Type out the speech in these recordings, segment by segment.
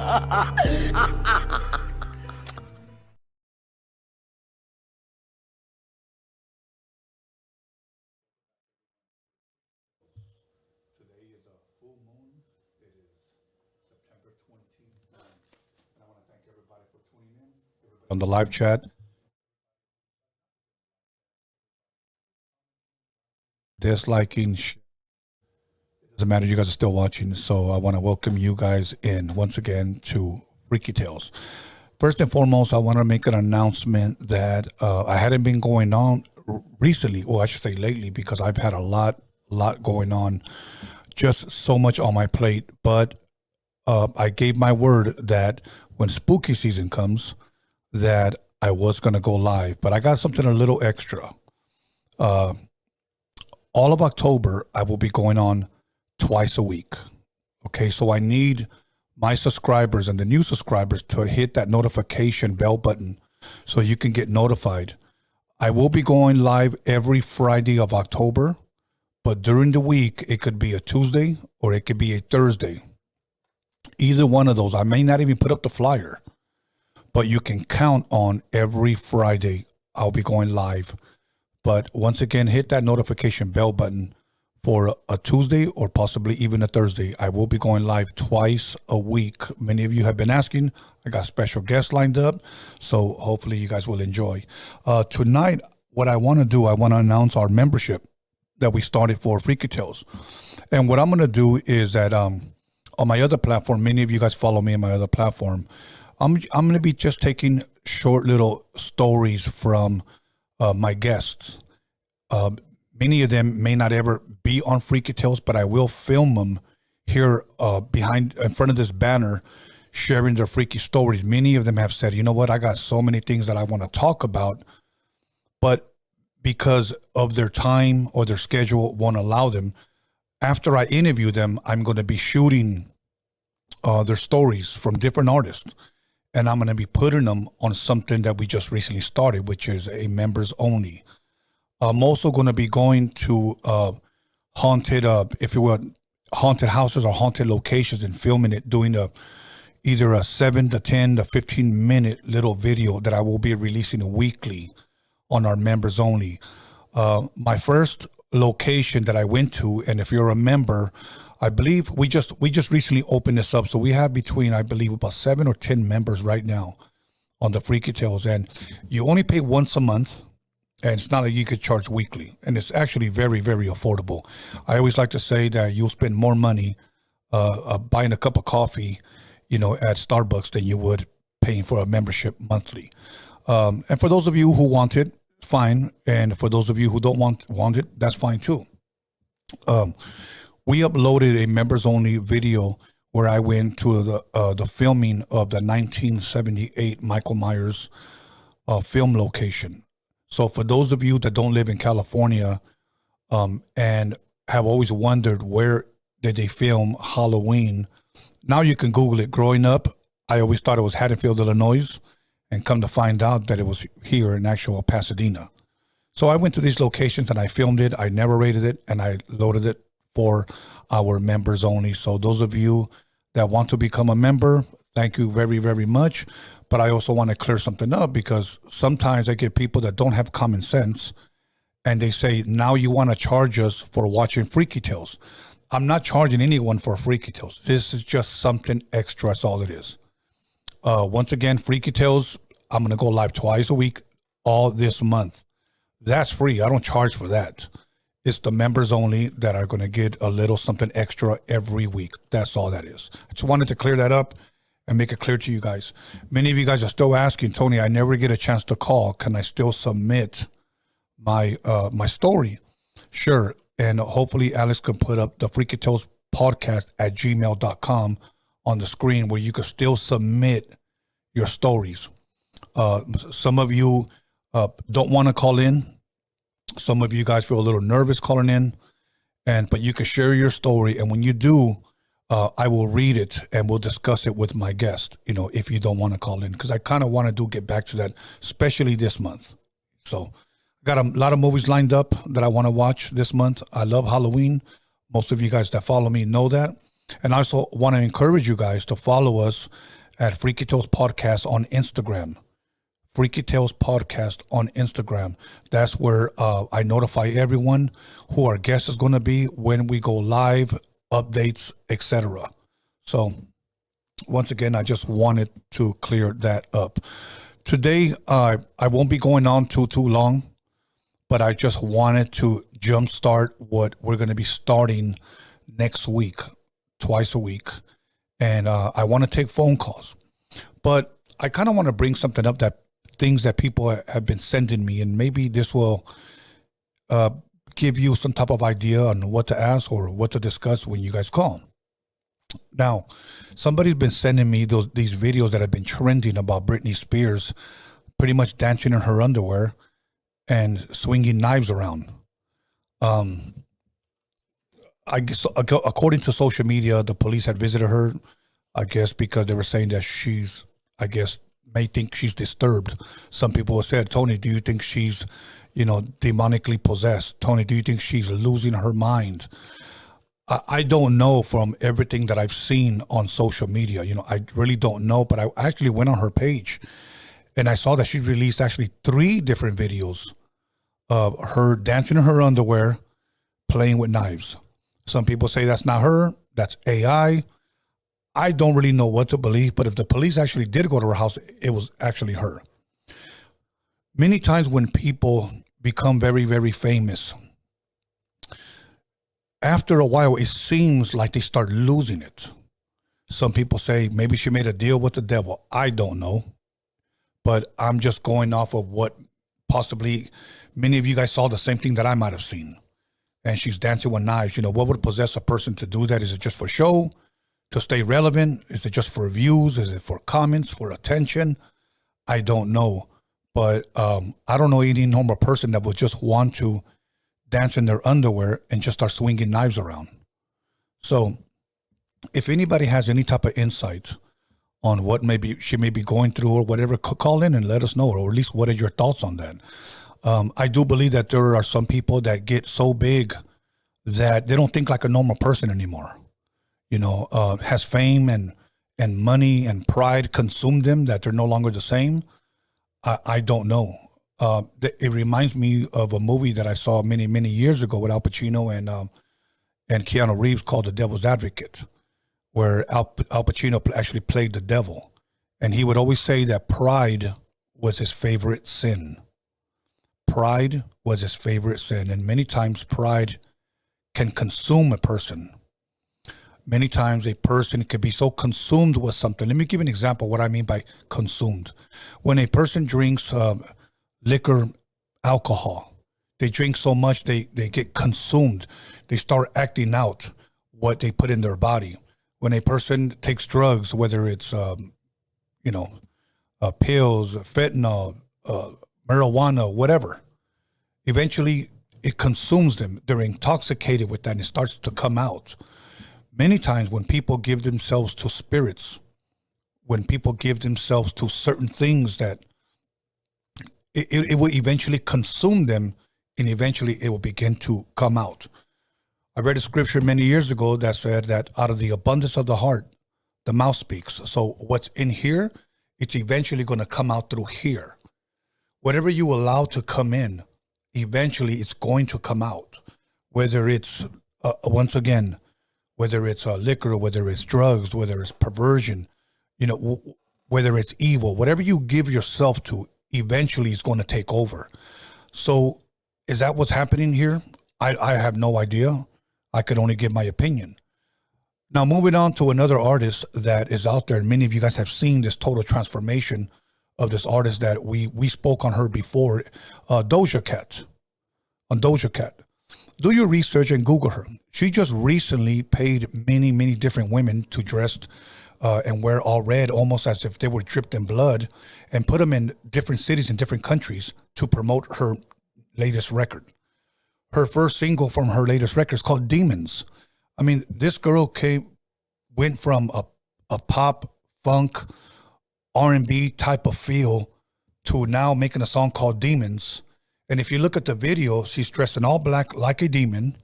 is a full moon. It is September 29th. And I want to thank everybody for tuning in. Everybody on the live chat. Disliking. It doesn't matter. You guys are still watching. So I want to welcome you guys in once again to Freaky Tales. First and foremost, I want to make an announcement that I hadn't been going on recently, or I should say lately, because I've had a lot going on, just so much on my plate. But I gave my word that when spooky season comes, that I was going to go live. But I got something a little extra. All of October, I will be going on twice a week. Okay, so I need my subscribers and the new subscribers to hit that notification bell button so you can get notified. I will be going live every Friday of October, but during the week, it could be a Tuesday or it could be a Thursday. Either one of those. I may not even put up the flyer, but you can count on every Friday I'll be going live. But once again, hit that notification bell button for a Tuesday or possibly even a Thursday. I will be going live twice a week. Many of you have been asking. I got special guests lined up, so hopefully you guys will enjoy. Tonight, what I want to do, I want to announce our membership that we started for Freaky Tales. And what I'm going to do is that on my other platform, many of you guys follow me on my other platform, I'm going to be just taking short little stories from my guests. Many of them may not ever be on Freaky Tales, but I will film them here in front of this banner, sharing their freaky stories. Many of them have said, you know what, I got so many things that I want to talk about, but because of their time or their schedule won't allow them, after I interview them, I'm going to be shooting their stories from different artists. And I'm going to be putting them on something that we just recently started, which is a members only. I'm also going to be going to haunted, if you will, haunted houses or haunted locations and filming it, doing either a 7 to 10 to 15 minute little video that I will be releasing weekly on our members only. My first location that I went to, and if you're a member, I believe we just recently opened this up. So we have between, I believe, about 7 or 10 members right now on the Freaky Tales. And you only pay once a month. And it's not like you could charge weekly. And it's actually very, very affordable. I always like to say that you'll spend more money buying a cup of coffee, at Starbucks than you would paying for a membership monthly. And for those of you who want it, fine. And for those of you who don't want it, that's fine too. We uploaded a members only video where I went to the filming of the 1978 Michael Myers film location. So for those of you that don't live in California and have always wondered where did they film Halloween, now you can Google it. Growing up, I always thought it was Haddonfield, Illinois, and come to find out that it was here in actual Pasadena. So I went to these locations and I filmed it, I narrated it, and I loaded it for our members only. So those of you that want to become a member, thank you very, very much. But I also want to clear something up, because sometimes I get people that don't have common sense and they say, now you want to charge us for watching Freaky Tales. I'm not charging anyone for Freaky Tales. This is just something extra. That's all it is. Once again, Freaky Tales, I'm going to go live twice a week all this month. That's free. I don't charge for that. It's the members only that are going to get a little something extra every week. That's all that is. I just wanted to clear that up and make it clear to you guys. Many of you guys are still asking, Tony, I never get a chance to call. Can I still submit my my story? Sure. And hopefully Alex can put up the Freaky Tales podcast at gmail.com on the screen where you can still submit your stories. Some of you don't want to call in. Some of you guys feel a little nervous calling in, but you can share your story. And when you do, I will read it and we'll discuss it with my guest, if you don't want to call in, because I kind of want to get back to that, especially this month. So I got a lot of movies lined up that I want to watch this month. I love Halloween. Most of you guys that follow me know that. And I also want to encourage you guys to follow us at Freaky Tales Podcast on Instagram. Freaky Tales Podcast on Instagram. That's where I notify everyone who our guest is going to be, when we go live, updates, etc. So once again, I just wanted to clear that up. Today, I won't be going on too long, but I just wanted to jumpstart what we're going to be starting next week, twice a week. And I want to take phone calls. But I kind of want to bring something up, that things that people have been sending me, and maybe this will give you some type of idea on what to ask or what to discuss when you guys call. Now, somebody's been sending me these videos that have been trending about Britney Spears pretty much dancing in her underwear and swinging knives around. I guess, according to social media, the police had visited her, I guess, because they were saying that she's, I guess, may think she's disturbed. Some people have said, Tony, do you think she's, demonically possessed? Tony, do you think she's losing her mind? I don't know from everything that I've seen on social media. I really don't know, but I actually went on her page and I saw that she released actually 3 different videos of her dancing in her underwear, playing with knives. Some people say that's not her, that's AI. I don't really know what to believe, but if the police actually did go to her house, it was actually her. Many times when people become very, very famous, after a while, it seems like they start losing it. Some people say maybe she made a deal with the devil. I don't know, but I'm just going off of what possibly many of you guys saw the same thing that I might have seen. And she's dancing with knives. What would possess a person to do that? Is it just for show, to stay relevant? Is it just for views? Is it for comments, for attention? I don't know. But I don't know any normal person that would just want to dance in their underwear and just start swinging knives around. So if anybody has any type of insight on what maybe she may be going through or whatever, call in and let us know, or at least what are your thoughts on that? I do believe that there are some people that get so big that they don't think like a normal person anymore. Has fame and money and pride consumed them, that they're no longer the same. I don't know. It reminds me of a movie that I saw many, many years ago with Al Pacino and Keanu Reeves called The Devil's Advocate, where Al Pacino actually played the devil. And he would always say that pride was his favorite sin. Pride was his favorite sin. And many times pride can consume a person. Many times a person could be so consumed with something. Let me give you an example of what I mean by consumed. When a person drinks liquor, alcohol, they drink so much they get consumed. They start acting out what they put in their body. When a person takes drugs, whether it's pills, fentanyl, marijuana, whatever, eventually it consumes them. They're intoxicated with that and it starts to come out. Many times when people give themselves to spirits, when people give themselves to certain things, that it will eventually consume them, and eventually it will begin to come out. I read a scripture many years ago that said that out of the abundance of the heart, the mouth speaks. So what's in here, it's eventually going to come out through here. Whatever you allow to come in, eventually it's going to come out. Whether it's, once again, whether it's liquor, whether it's drugs, whether it's perversion, whether it's evil, whatever you give yourself to, eventually is going to take over. So is that what's happening here? I have no idea. I could only give my opinion. Now, moving on to another artist that is out there. Many of you guys have seen this total transformation of this artist that we spoke on her before, Doja Cat. On Doja Cat. Do your research and Google her. She just recently paid many, many different women to dress and wear all red, almost as if they were dripped in blood, and put them in different cities and different countries to promote her latest record. Her first single from her latest record is called Demons. I mean, this girl went from a pop, funk, R&B type of feel to now making a song called Demons. And if you look at the video, she's dressed in all black like a demon.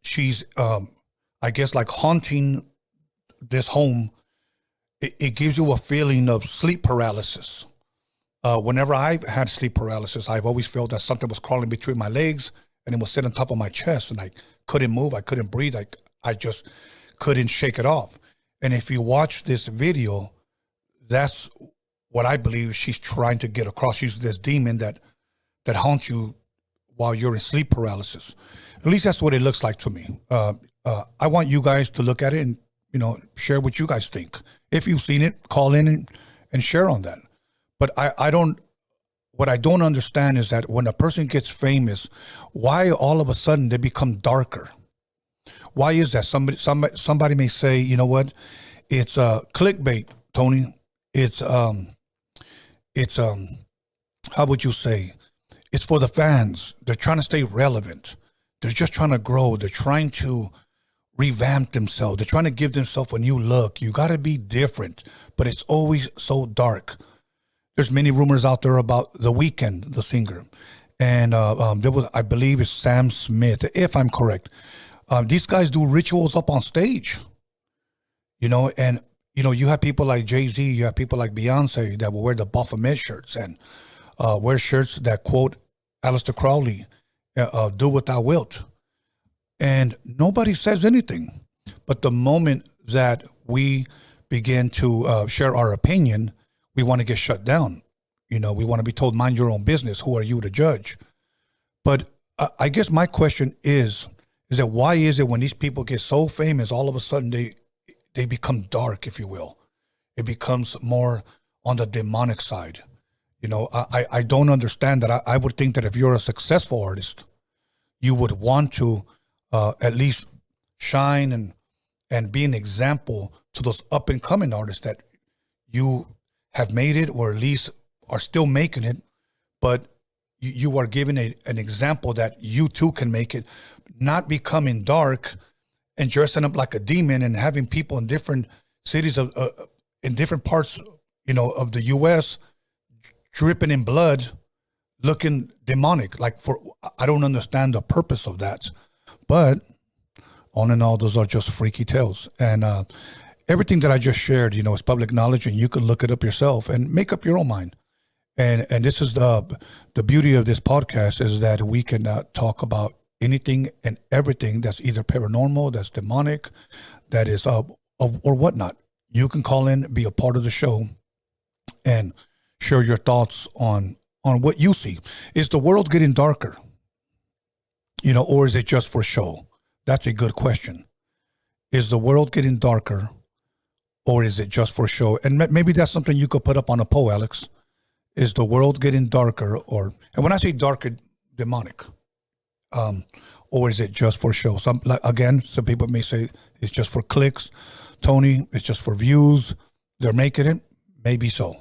She's, I guess, like haunting this home it gives you a feeling of sleep paralysis. Whenever I've had sleep paralysis, I've always felt that something was crawling between my legs and it was sitting on top of my chest, and I couldn't move. I couldn't breathe. I just couldn't shake it off. And if you watch this video, that's what I believe she's trying to get across. She's this demon that haunts you while you're in sleep paralysis. At least that's what it looks like to me. I want you guys to look at it and, share what you guys think. If you've seen it, call in and share on that. But what I don't understand is that when a person gets famous, why all of a sudden they become darker? Why is that? Somebody may say, you know what? It's clickbait, Tony. It's how would you say? It's for the fans. They're trying to stay relevant. They're just trying to grow. They're trying to revamp themselves. They're trying to give themselves a new look. You got to be different, but it's always so dark. There's many rumors out there about The Weeknd, the singer. And there was, I believe it's Sam Smith, if I'm correct. These guys do rituals up on stage, and, you have people like Jay-Z, you have people like Beyonce that will wear the Baphomet shirts and wear shirts that quote Aleister Crowley, do what thou wilt. And nobody says anything. But the moment that we begin to share our opinion, we want to get shut down. We want to be told, mind your own business. Who are you to judge? But I guess my question is that why is it when these people get so famous, all of a sudden they become dark, if you will? It becomes more on the demonic side. I don't understand that. I would think that if you're a successful artist, you would want to at least shine and be an example to those up and coming artists that you have made it, or at least are still making it, but you are giving an example that you too can make it, not becoming dark and dressing up like a demon and having people in different cities in different parts, of the U.S. dripping in blood, looking demonic. I don't understand the purpose of that. But all in all, those are just freaky tales. And everything that I just shared, is public knowledge, and you can look it up yourself and make up your own mind. And this is the beauty of this podcast, is that we can talk about anything and everything that's either paranormal, that's demonic, that is or whatnot. You can call in, be a part of the show, and share your thoughts on what you see. Is the world getting darker? Or is it just for show? That's a good question. Is the world getting darker, or is it just for show? And maybe that's something you could put up on a poll, Alex. Is the world getting darker, and when I say darker, demonic, or is it just for show? Some people may say it's just for clicks. Tony, it's just for views. They're making it. Maybe so.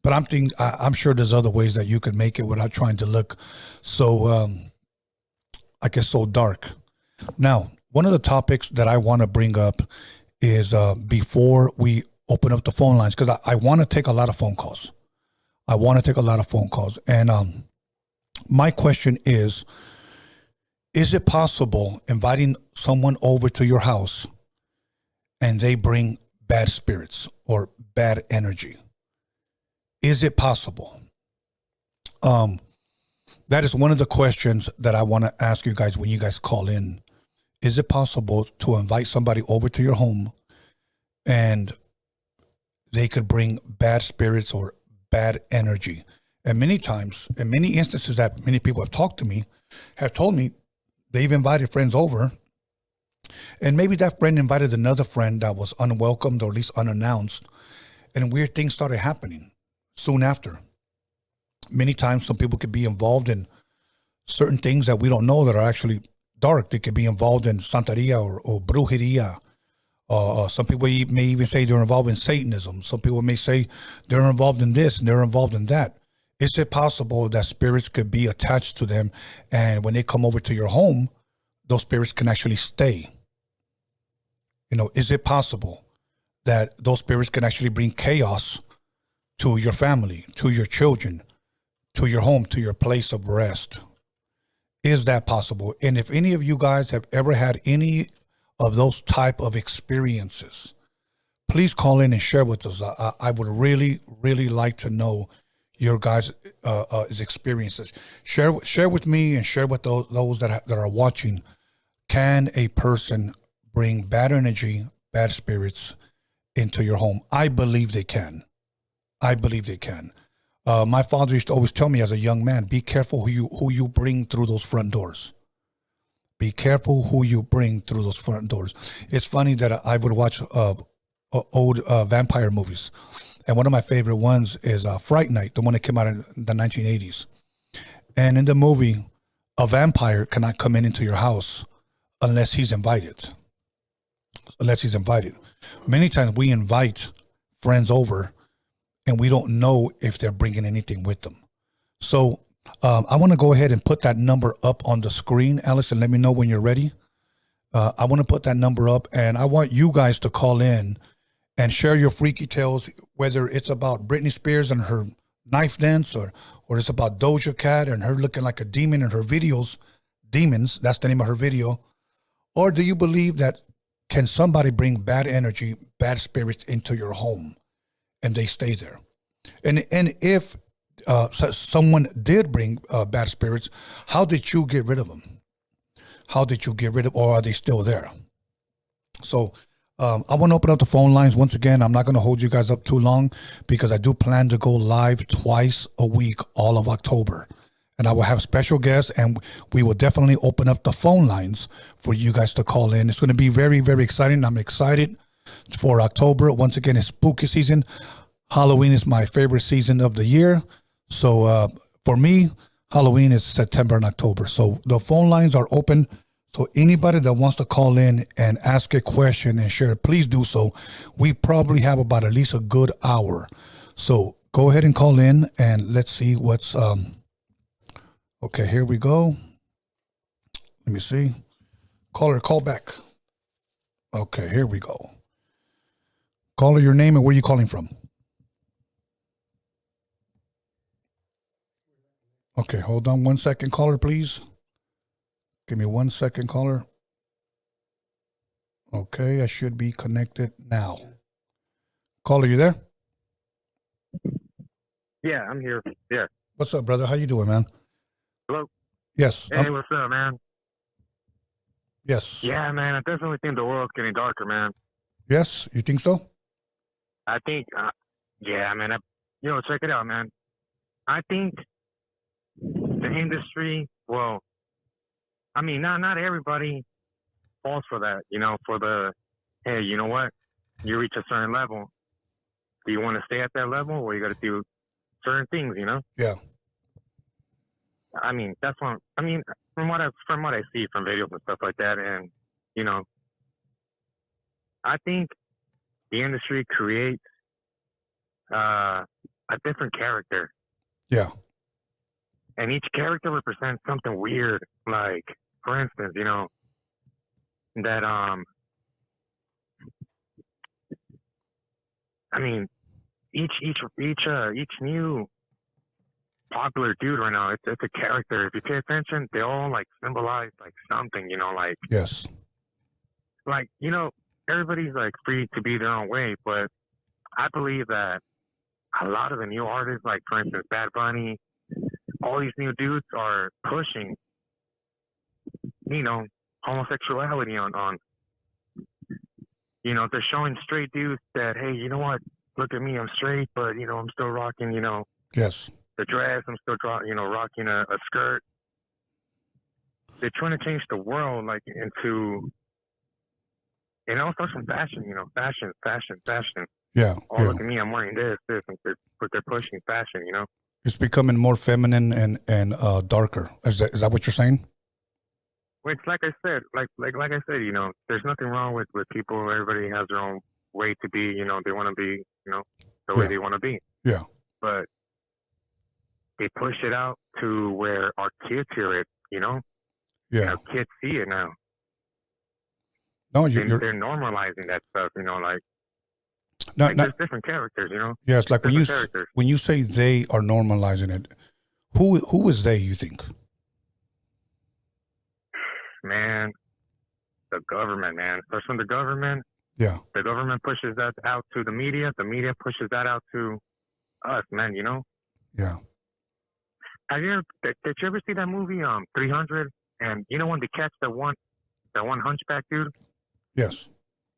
But I'm sure there's other ways that you could make it without trying to look so, I guess, so dark. Now, one of the topics that I want to bring up is before we open up the phone lines, because I want to take a lot of phone calls. And my question is it possible inviting someone over to your house and they bring bad spirits or bad energy? Is it possible? That is one of the questions that I want to ask you guys when you guys call in. Is it possible to invite somebody over to your home and they could bring bad spirits or bad energy? And many times, in many instances that many people have talked to me, have told me they've invited friends over, and maybe that friend invited another friend that was unwelcomed or at least unannounced, and weird things started happening soon after. Many times some people could be involved in certain things that we don't know that are actually dark. They could be involved in Santeria or brujeria. Some people may even say they're involved in Satanism. Some people may say they're involved in this and they're involved in that. Is it possible that spirits could be attached to them, and when they come over to your home, those spirits can actually stay? Is it possible that those spirits can actually bring chaos to your family, to your children, to your home, to your place of rest? Is that possible? And if any of you guys have ever had any of those type of experiences, please call in and share with us. I would really, really like to know your guys' experiences. Share with me and share with those that are watching. Can a person bring bad energy, bad spirits into your home? I believe they can. I believe they can. My father used to always tell me as a young man, be careful who you bring through those front doors. Be careful who you bring through those front doors. It's funny that I would watch old vampire movies. And one of my favorite ones is Fright Night, the one that came out in the 1980s. And in the movie, a vampire cannot come into your house unless he's invited. Unless he's invited. Many times we invite friends over and we don't know if they're bringing anything with them. So I want to go ahead and put that number up on the screen, Alice, and let me know when you're ready. I want to put that number up, and I want you guys to call in and share your freaky tales, whether it's about Britney Spears and her knife dance, or it's about Doja Cat and her looking like a demon in her videos. Demons, that's the name of her video. Or do you believe that can somebody bring bad energy, bad spirits into your home and they stay there? And if someone did bring bad spirits, how did you get rid of them? How did you get rid of, or are they still there? So I want to open up the phone lines once again. I'm not going to hold you guys up too long because I do plan to go live twice a week all of October. And I will have special guests, and we will definitely open up the phone lines for you guys to call in. It's going to be very, very exciting. I'm excited for October. Once again, it's spooky season. Halloween is my favorite season of the year. So for me, Halloween is September and October. So the phone lines are open. So anybody that wants to call in and ask a question and share, please do so. We probably have about at least a good hour. So go ahead and call in, and let's see what's... Okay, here we go. Let me see. Caller, call back. Okay, here we go. Caller, your name and where you calling from? Okay, hold on 1 second, caller, please. Give me 1 second, caller. Okay, I should be connected now. Caller, you there? Yeah, I'm here. Yeah. What's up, brother? How you doing, man? Hello? Yes. Hey, what's up, man? Yes. Yeah, man, I definitely think the world's getting darker, man. Yes? You think so? I think, yeah, man. Check it out, man. I think the industry, well, I mean, not everybody falls for that, for the, hey, you know what? You reach a certain level. Do you want to stay at that level, or you got to do certain things, Yeah. I mean, that's what from what I see from videos and stuff like that, and I think the industry creates a different character. Yeah. And each character represents something weird. Like, for instance, that I mean, each new popular dude right now, it's a character. If you pay attention, they all like symbolize like something, like Yes. Like, everybody's like free to be their own way, but I believe that a lot of the new artists, like for instance Bad Bunny, all these new dudes are pushing, homosexuality on they're showing straight dudes that, hey, you know what? Look at me, I'm straight, but I'm still rocking, Yes. the dress. I'm still, rocking a skirt. They're trying to change the world, like, into, it all starts from fashion, fashion. Yeah. Oh, yeah. Look at me, I'm wearing this, but they're pushing fashion, It's becoming more feminine and darker. Is that what you're saying? Which, like I said, there's nothing wrong with people. Everybody has their own way to be. They want to be, the way they want to be. Yeah. But they push it out to where our kids hear it. Yeah. Our kids see it now. No, they're normalizing that stuff. There's different characters. Yes, like characters. when you say they are normalizing it, who is they? You think? Man, the government, man. Starts from the government. Yeah. The government pushes that out to the media pushes that out to us, man, you know? Yeah. Did you ever see that movie, 300? And you know when they catch that one hunchback dude? Yes.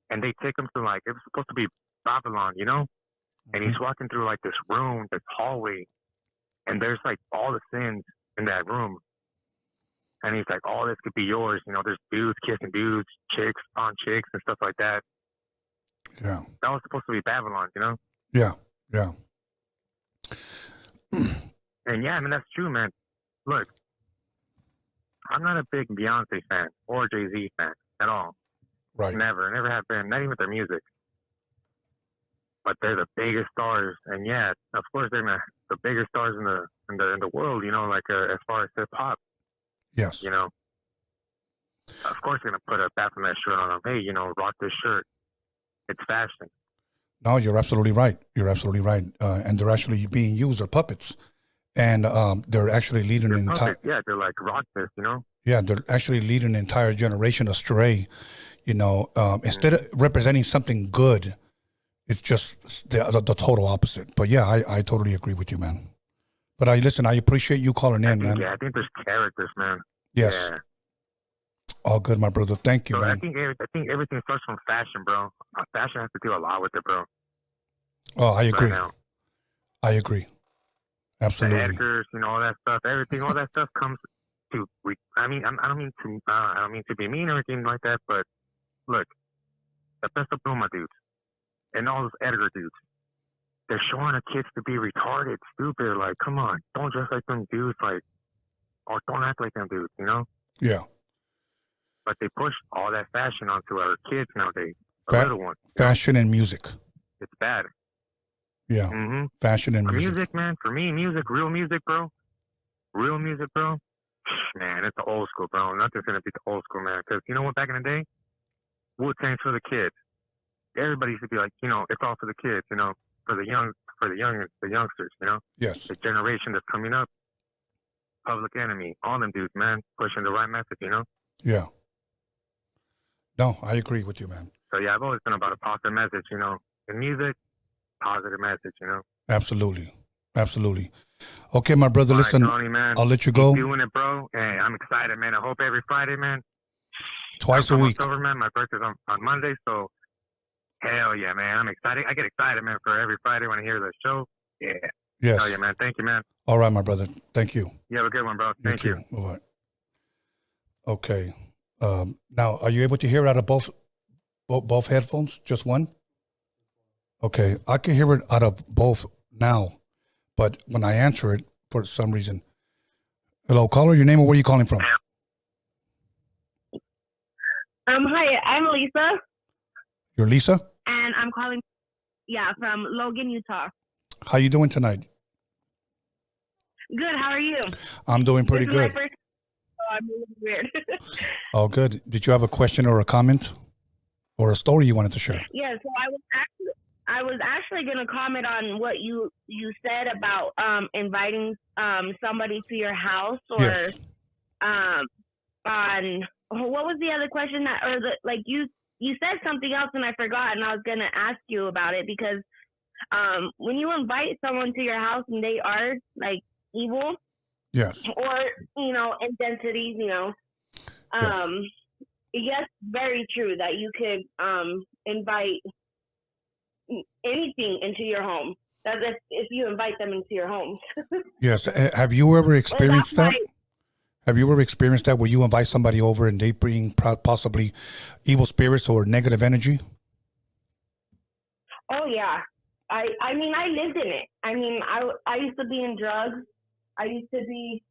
And they take him to, like, it was supposed to be Babylon, you know? And he's walking through, like, this room, this hallway, and there's, like, all the sins in that room. And he's like, all this could be yours. You know, there's dudes kissing dudes, chicks on chicks, and stuff like that. Yeah. That was supposed to be Babylon, you know? Yeah. Yeah. And yeah, I mean, that's true, man. Look, I'm not a big Beyonce fan or Jay-Z fan at all. Right. Never have been, not even with their music. But they're the biggest stars, and yeah, of course they're the biggest stars in the world, you know, like as far as hip hop. Yes. You know, of course they're gonna put a Baphomet shirt on them. Hey, you know, rock this shirt. It's fashion. No, you're absolutely right. You're absolutely right. And they're actually being used as puppets, and they're actually leading an entire. Yeah, they're like rock this, you know. Yeah, they're actually leading an entire generation astray. You know, instead of representing something good, it's just the total opposite. But yeah, I totally agree with you, man. But I appreciate you calling in, man. Yeah, I think there's characters, man. Yes. Yeah. All good, my brother. Thank you, So man. I think everything starts from fashion, bro. Fashion has to do a lot with it, bro. Oh, I agree. Right now. I agree. Absolutely. The Edgars, you know, all that stuff. Everything, all that stuff comes to. I mean, I don't mean to be mean or anything like that, but look, the Pesto Pluma dudes and all those Edgar dudes, they're showing the kids to be retarded, stupid. Like, come on, don't dress like them dudes, like, or don't act like them dudes, you know? Yeah. But they push all that fashion onto our kids nowadays, the little ones. Fashion and music. It's bad. Yeah. Mm-hmm. Fashion and music. Music, man. For me, real music, bro. Real music, bro. Man, it's the old school, bro. Nothing's gonna beat the old school, man. Because you know what? Back in the day, Wu-Tang's for the kids. Everybody used to be like, you know, it's all for the kids, you know, for the youngsters, you know. Yes. The generation that's coming up. Public Enemy, all them dudes, man, pushing the right message, you know. Yeah. No, I agree with you, man. So yeah, I've always been about a positive message, you know. In music, positive message, you know. Absolutely. Absolutely. Okay, my brother, All listen, right, Tony, man. I'll let you go. Keep doing it, bro. Hey, I'm excited, man. I hope every Friday, man. Twice a week. Over, man. My birthday's on Monday, so hell yeah, man. I'm excited. I get excited, man, for every Friday when I hear the show. Yeah. Yes. Hell yeah, man. Thank you, man. All right, my brother. Thank you. You have a good one, bro. Thank you. Bye-bye. Okay. Now, are you able to hear it out of both headphones? Just one? Okay. I can hear it out of both now, but when I answer it, for some reason. Hello, caller. Your name or where are you calling from? Hi, I'm Lisa. You're Lisa? And I'm calling, from Logan, Utah. How you doing tonight? Good, how are you? I'm doing pretty This is good. my first, I'm a little weird. Oh, good. Did you have a question or a comment or a story you wanted to share? Yeah, so I was actually going to comment on what you said about inviting somebody to your house, or Yes. on what was the other question you said something else and I forgot, and I was going to ask you about it, because when you invite someone to your house and they are like evil, Yes. or entities, yes, very true that you could invite anything into your home. That's if you invite them into your home. Yes. Have you ever experienced that? Right. Have you ever experienced that where you invite somebody over and they bring possibly evil spirits or negative energy? Oh yeah. I mean, I lived in it. I mean, I used to be in drugs. I used to be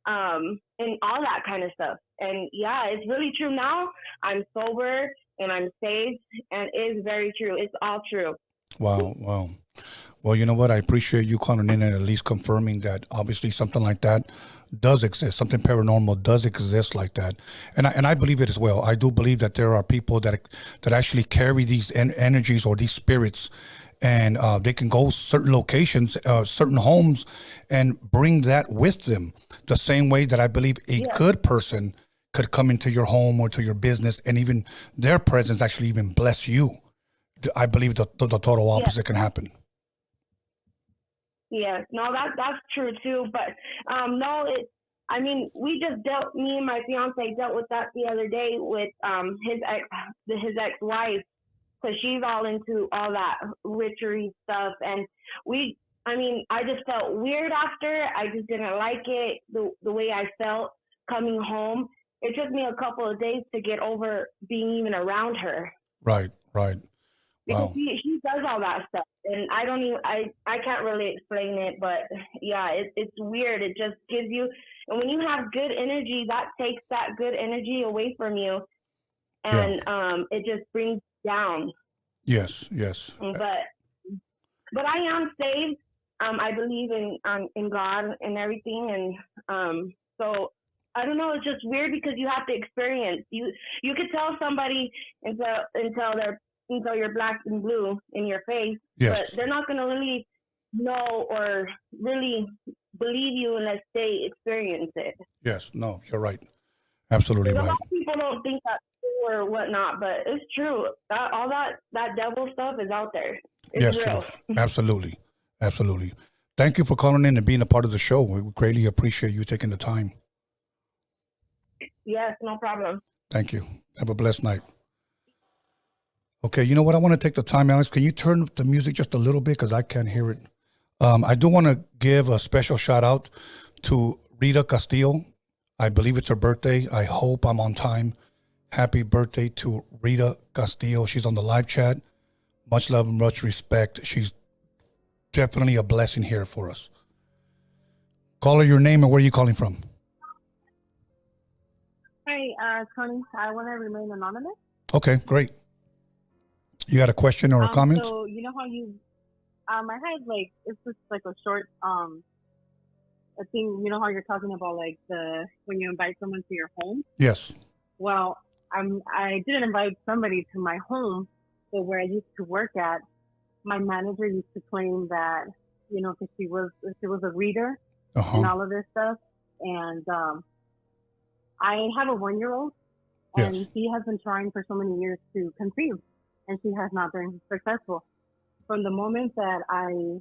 in all that kind of stuff. And yeah, it's really true now. I'm sober and I'm saved, and it is very true. It's all true. Wow. Wow. Well, you know what? I appreciate you calling in and at least confirming that obviously something like that does exist. Something paranormal does exist like that. And I believe it as well. I do believe that there are people that actually carry these energies or these spirits, and they can go certain locations, certain homes, and bring that with them. The same way that I believe a good person could come into your home or to your business, and even their presence actually even bless you. I believe the total opposite can happen. Yes, no, that's true too. But no, I mean, me and my fiance dealt with that the other day with his ex-wife, because she's all into all that witchery stuff, and I just felt weird after. I just didn't like it, the way I felt coming home. It took me a couple of days to get over being even around her. Right. Because Wow. he does all that stuff, and I can't really explain it, but yeah, it's weird. It just gives you, and when you have good energy, that takes that good energy away from you, and it just brings you down. Yes. But I am saved. I believe in God and everything, and so I don't know. It's just weird because you have to experience. You could tell somebody until you're black and blue in your face, Yes. but they're not going to really know or really believe you unless they experience it. Yes. No, you're right. Absolutely right. A lot of people don't think that's true or whatnot, but it's true. All that devil stuff is out there. It's real. Absolutely. Thank you for calling in and being a part of the show. We greatly appreciate you taking the time. Yes, no problem. Thank you. Have a blessed night. Okay, you know what? I want to take the time, Alex. Can you turn the music just a little bit because I can't hear it? I do want to give a special shout out to Rita Castillo. I believe it's her birthday. I hope I'm on time. Happy birthday to Rita Castillo. She's on the live chat. Much love and much respect. She's definitely a blessing here for us. Call her your name and where are you calling from? Hi, Tony. I want to remain anonymous. Okay, great. You had a question or a comment? So you know how I had it's just like a short a thing. You know how you're talking about when you invite someone to your home. Yes. Well, I didn't invite somebody to my home, but where I used to work at, my manager used to claim that because she was a reader and all of this stuff, and I have a 1-year-old, and she has been trying for so many years to conceive, and she has not been successful. From the moment that I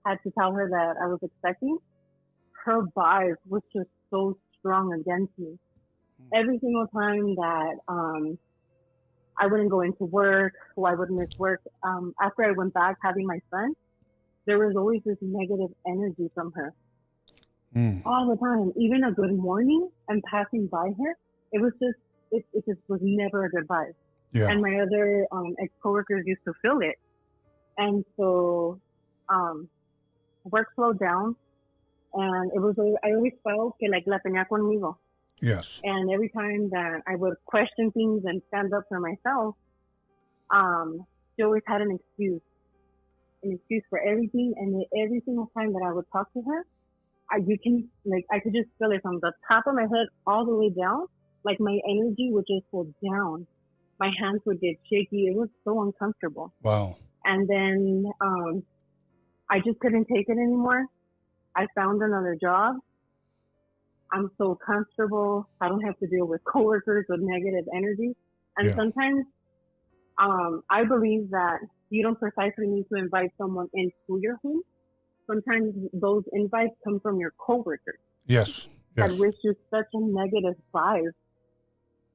had to tell her that I was expecting, her vibe was just so strong against me. Every single time that I wouldn't go into work or I would miss work, after I went back having my son, there was always this negative energy from her. All the time. Even a good morning and passing by her, it was just, it just was never a good vibe. Yeah. And my other ex-coworkers used to feel it. And so work slowed down, and I always felt que la tenía conmigo. Yes. And every time that I would question things and stand up for myself, she always had an excuse for everything. And every single time that I would talk to her, I could just feel it from the top of my head all the way down. Like my energy would just go down. My hands would get shaky. It was so uncomfortable. Wow. And then I just couldn't take it anymore. I found another job. I'm so comfortable. I don't have to deal with coworkers with negative energy. And sometimes I believe that you don't precisely need to invite someone into your home. Sometimes those invites come from your coworkers. Yes. That wish you such a negative vibe.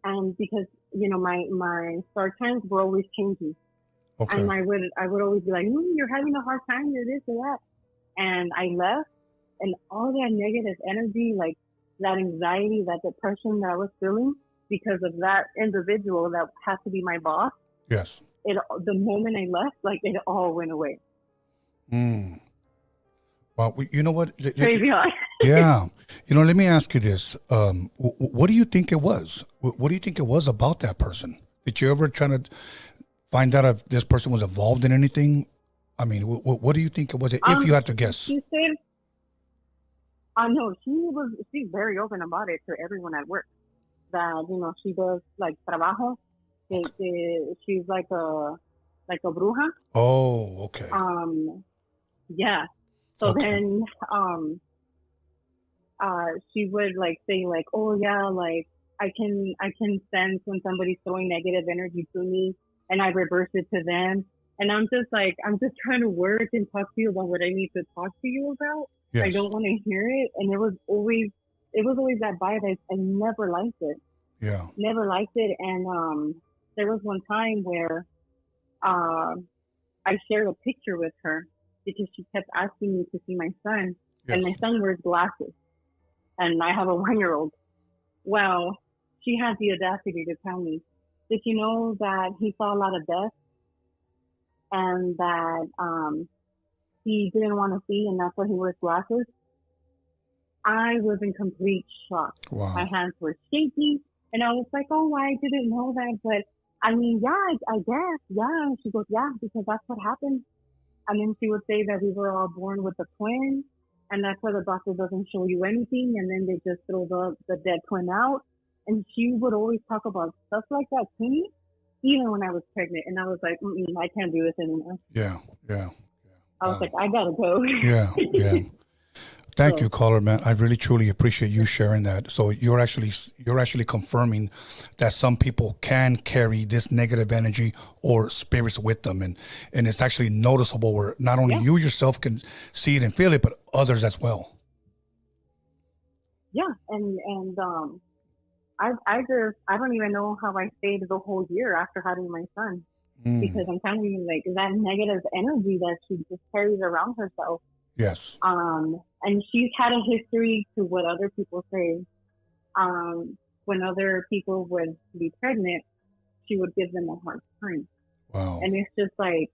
And because, my star times were always changing. Okay. And I would always be like, you're having a hard time, you're this or that. And I left, and all that negative energy, like that anxiety, that depression that I was feeling because of that individual that had to be my boss. Yes. The moment I left, it all went away. Well, you know what? Crazy, huh? Yeah. Let me ask you this. What do you think it was? What do you think it was about that person? Did you ever try to find out if this person was involved in anything? I mean, what do you think it was, if you had to guess? She said, no, she's very open about it to everyone at work. That, she does trabajo. She's like a bruja. Oh, okay. Yeah. So then, she would say oh yeah, I can sense when somebody's throwing negative energy to me, and I reverse it to them. And I'm just trying to work and talk to you about what I need to talk to you about. Yes. I don't want to hear it. And it was always that vibe. I never liked it. Yeah. Never liked it. And there was one time where I shared a picture with her because she kept asking me to see my son. Yes. And my son wears glasses. And I have a 1-year-old. Well, she had the audacity to tell me, did you know that he saw a lot of death? And that he didn't want to see, and that's why he wears glasses. I was in complete shock. Wow. My hands were shaking, and I was like, oh, I didn't know that. But, I mean, yeah, I guess, yeah. She goes, yeah, because that's what happened. And then she would say that we were all born with a twin, and that's why the doctor doesn't show you anything, and then they just throw the dead twin out. And she would always talk about stuff like that to me, even when I was pregnant. And I was like, I can't do this anymore. Yeah. I was like, I gotta go. Yeah. Thank you, caller, man. I really truly appreciate you sharing that. So you're actually confirming that some people can carry this negative energy or spirits with them, and it's actually noticeable where not only you yourself can see it and feel it, but others as well. Yeah, and I don't even know how I stayed the whole year after having my son, because I'm telling you, like, that negative energy that she just carries around herself. Yes. And she's had a history to what other people say. When other people would be pregnant, she would give them a hard time. Wow. And it's just like,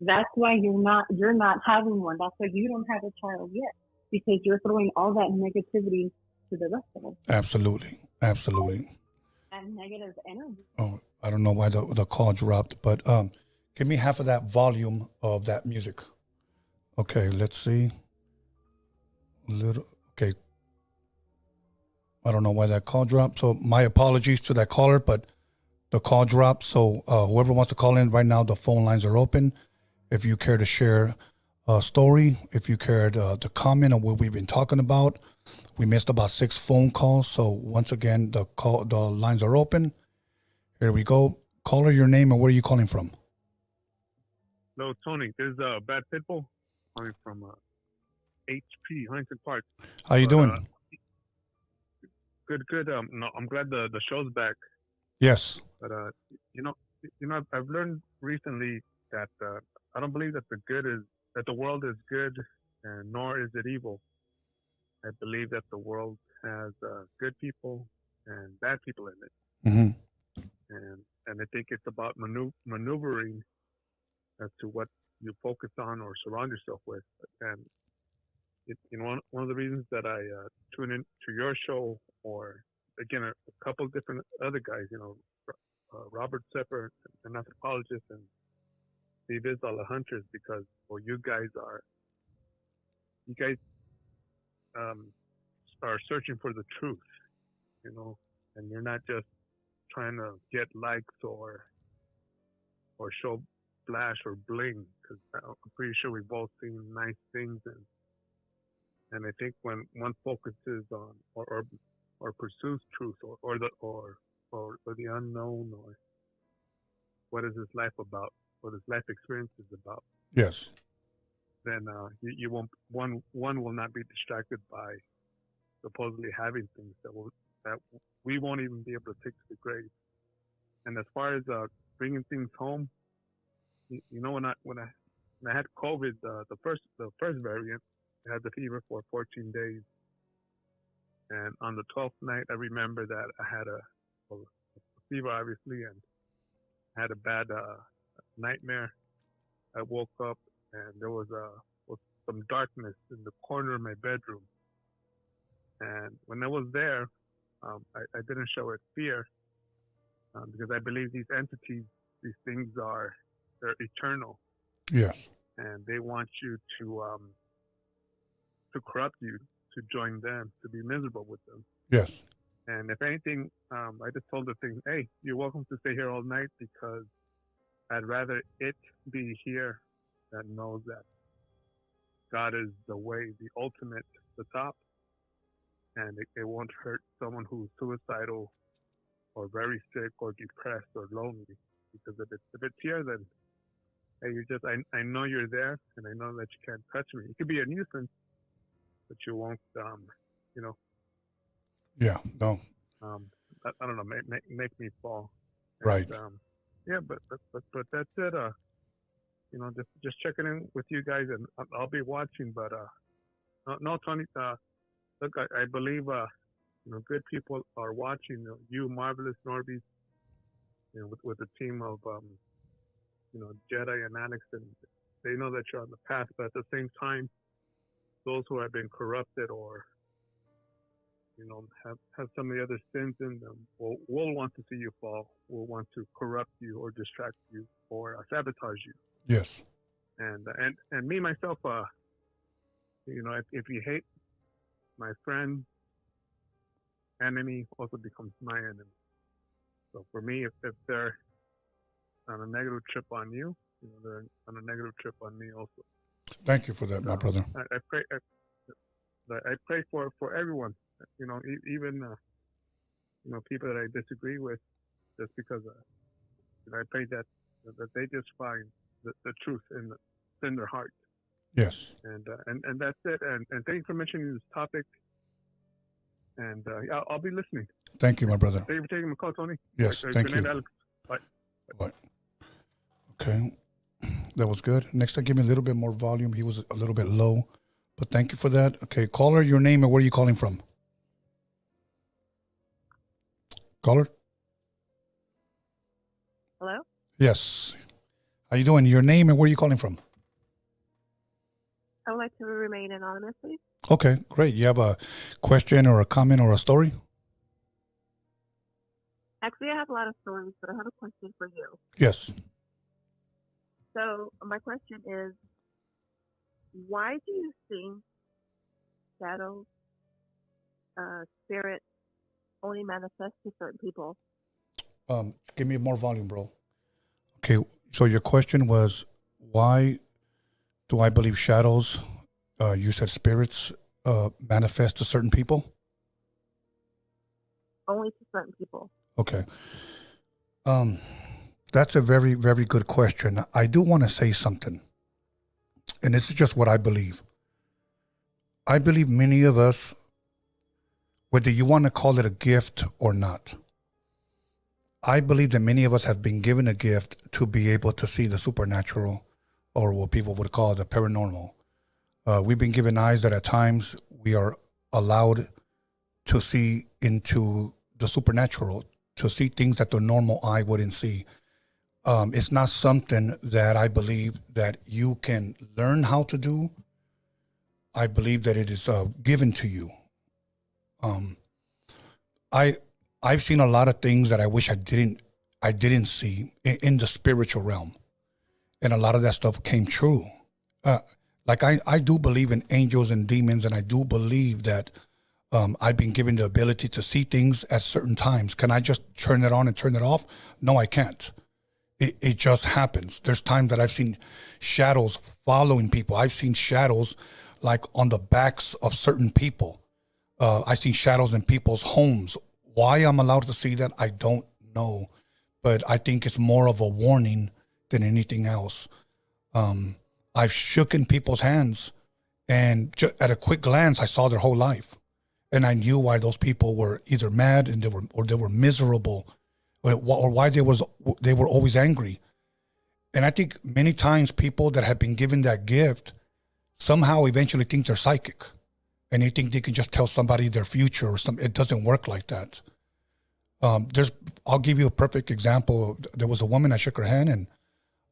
that's why you're not having one. That's why you don't have a child yet, because you're throwing all that negativity to the rest of us. Absolutely. That negative energy. Oh, I don't know why the call dropped, but give me half of that volume of that music. Okay, let's see. Okay. I don't know why that call dropped. So my apologies to that caller, but the call dropped. So whoever wants to call in right now, the phone lines are open. If you care to share a story, if you care to comment on what we've been talking about, we missed about 6 phone calls. So once again, the lines are open. Here we go. Caller, your name and where are you calling from? Hello, Tony. This is Bad Pitbull calling from HP, Huntington Park. How you doing? Good. No, I'm glad the show's back. Yes. But I've learned recently that I don't believe that the world is good, and nor is it evil. I believe that the world has good people and bad people in it. Mm-hmm. And I think it's about maneuvering as to what you focus on or surround yourself with. And one of the reasons that I tune in to your show, or again a couple of different other guys, Robert Sepper, an anthropologist, and Steve Isdall, a hunter, is because you guys are searching for the truth, and you're not just trying to get likes or show flash or bling, because I'm pretty sure we've both seen nice things, and I think when one focuses on or pursues truth or the unknown, or what is this life about, what this life experience is about, yes, then you won't one will not be distracted by supposedly having things that we won't even be able to take to the grave. And as far as bringing things home, when I had COVID, the first variant, I had the fever for 14 days, and on the 12th night, I remember that I had a fever, obviously, and I had a bad nightmare. I woke up and there was some darkness in the corner of my bedroom, and when I was there, I didn't show it fear, because I believe these entities, these things they're eternal. Yes. And they want you to corrupt you, to join them, to be miserable with them. Yes. And if anything, I just told the thing, hey, you're welcome to stay here all night, because I'd rather it be here that knows that God is the way, the ultimate, the top, and it won't hurt someone who's suicidal or very sick or depressed or lonely. Because if it's here, then hey, I know you're there, and I know that you can't touch me. It could be a nuisance, but you won't, Yeah, no. I don't know, make me fall. And, Right. Yeah, but that's it. Just checking in with you guys, and I'll be watching. But no, Tony. Look, I believe good people are watching. You, Marvelous Norby, with the team of JEDI and Alex, and they know that you're on the path. But at the same time, those who have been corrupted or have some of the other sins in them will want to see you fall, will want to corrupt you or distract you or sabotage you. Yes. And me myself, if you hate my friend, enemy also becomes my enemy. So for me, if they're on a negative trip on you, they're on a negative trip on me also. Thank you for that, my brother. I pray for everyone. Even people that I disagree with, just because I pray that they just find the truth in their heart. Yes. And that's it. And thank you for mentioning this topic. And I'll be listening. Thank you, my brother. Thank you for taking my call, Tony. Yes, thank you. Alex. Bye. Bye. Okay, that was good. Next time, give me a little bit more volume. He was a little bit low, but thank you for that. Okay, caller, your name and where are you calling from? Caller? Hello? Yes. How you doing? Your name and where are you calling from? I would like to remain anonymous, please. Okay, great. You have a question or a comment or a story? Actually, I have a lot of stories, but I have a question for you. Yes. So my question is, why do you think shadows, spirits only manifest to certain people? Give me more volume, bro. Okay, so your question was, why do I believe shadows, you said spirits, manifest to certain people? Only to certain people. Okay. That's a very, very good question. I do want to say something, and this is just what I believe. I believe many of us, whether you want to call it a gift or not, I believe that many of us have been given a gift to be able to see the supernatural, or what people would call the paranormal. We've been given eyes that at times we are allowed to see into the supernatural, to see things that the normal eye wouldn't see. It's not something that I believe that you can learn how to do. I believe that it is given to you. I've seen a lot of things that I wish I didn't see in the spiritual realm, and a lot of that stuff came true. Like I do believe in angels and demons, and I do believe that I've been given the ability to see things at certain times. Can I just turn it on and turn it off? No, I can't. It just happens. There's times that I've seen shadows following people. I've seen shadows like on the backs of certain people. I've seen shadows in people's homes. Why I'm allowed to see that, I don't know. But I think it's more of a warning than anything else. I've shooken people's hands, and at a quick glance, I saw their whole life. And I knew why those people were either mad and they were miserable, or why they were always angry. And I think many times people that have been given that gift somehow eventually think they're psychic, and they think they can just tell somebody their future or something. It doesn't work like that. I'll give you a perfect example. There was a woman, I shook her hand, and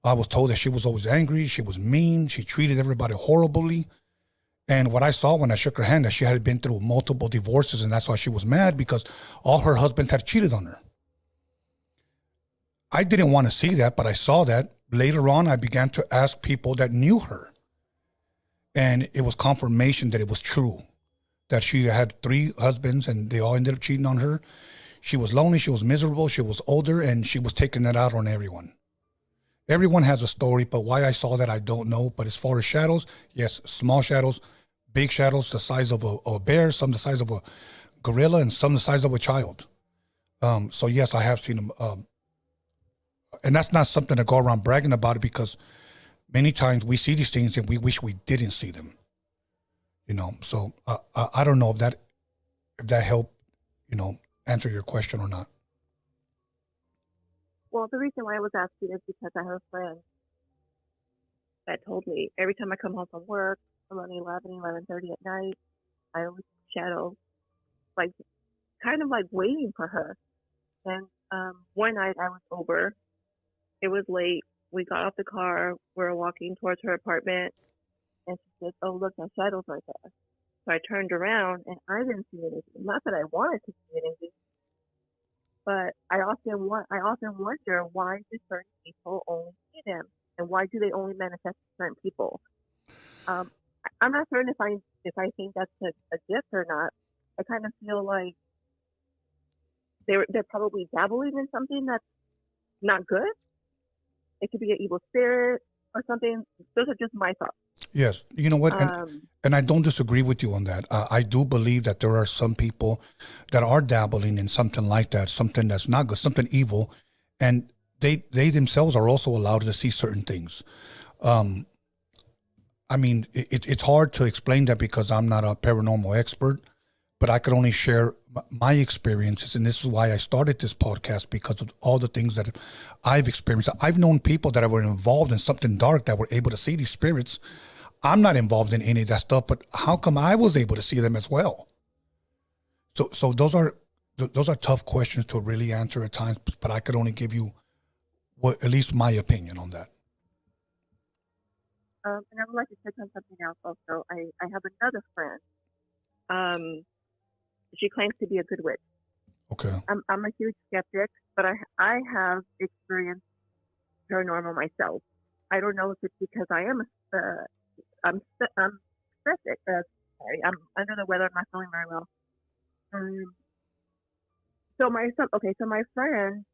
I was told that she was always angry. She was mean. She treated everybody horribly. And what I saw when I shook her hand, that she had been through multiple divorces, and that's why she was mad, because all her husbands had cheated on her. I didn't want to see that, but I saw that. Later on, I began to ask people that knew her. And it was confirmation that it was true, that she had 3 husbands and they all ended up cheating on her. She was lonely, she was miserable, she was older, and she was taking that out on everyone. Everyone has a story, but why I saw that, I don't know. But as far as shadows, yes, small shadows, big shadows, the size of a bear, some the size of a gorilla, and some the size of a child. So yes, I have seen them. And that's not something to go around bragging about it, because many times we see these things and we wish we didn't see them. So I don't know if that helped, answer your question or not. Well, the reason why I was asking is because I have a friend that told me every time I come home from work around 11:30 at night, I always shadow, like kind of like waiting for her. And one night I was over. It was late. We got off the car. We were walking towards her apartment, and she said, "Oh, look, that shadow's right there." So I turned around, and I didn't see anything. Not that I wanted to see anything, but I often wonder, why do certain people only see them, and why do they only manifest to certain people? I'm not certain if I think that's a gift or not. I kind of feel like they're probably dabbling in something that's not good. It could be an evil spirit or something. Those are just my thoughts. Yes, you know what, and I don't disagree with you on that. I do believe that there are some people that are dabbling in something like that, something that's not good, something evil, and they themselves are also allowed to see certain things. I mean, it's hard to explain that because I'm not a paranormal expert, but I could only share my experiences. And this is why I started this podcast, because of all the things that I've experienced. I've known people that were involved in something dark that were able to see these spirits. I'm not involved in any of that stuff, but how come I was able to see them as well? So those are tough questions to really answer at times, but I could only give you at least my opinion on that. And I would like to touch on something else also. I have another friend. She claims to be a good witch. Okay. I'm a huge skeptic, but I have experienced paranormal myself. I don't know if it's because I'm septic. Sorry, I'm under the weather. I'm not feeling very well. So my friend,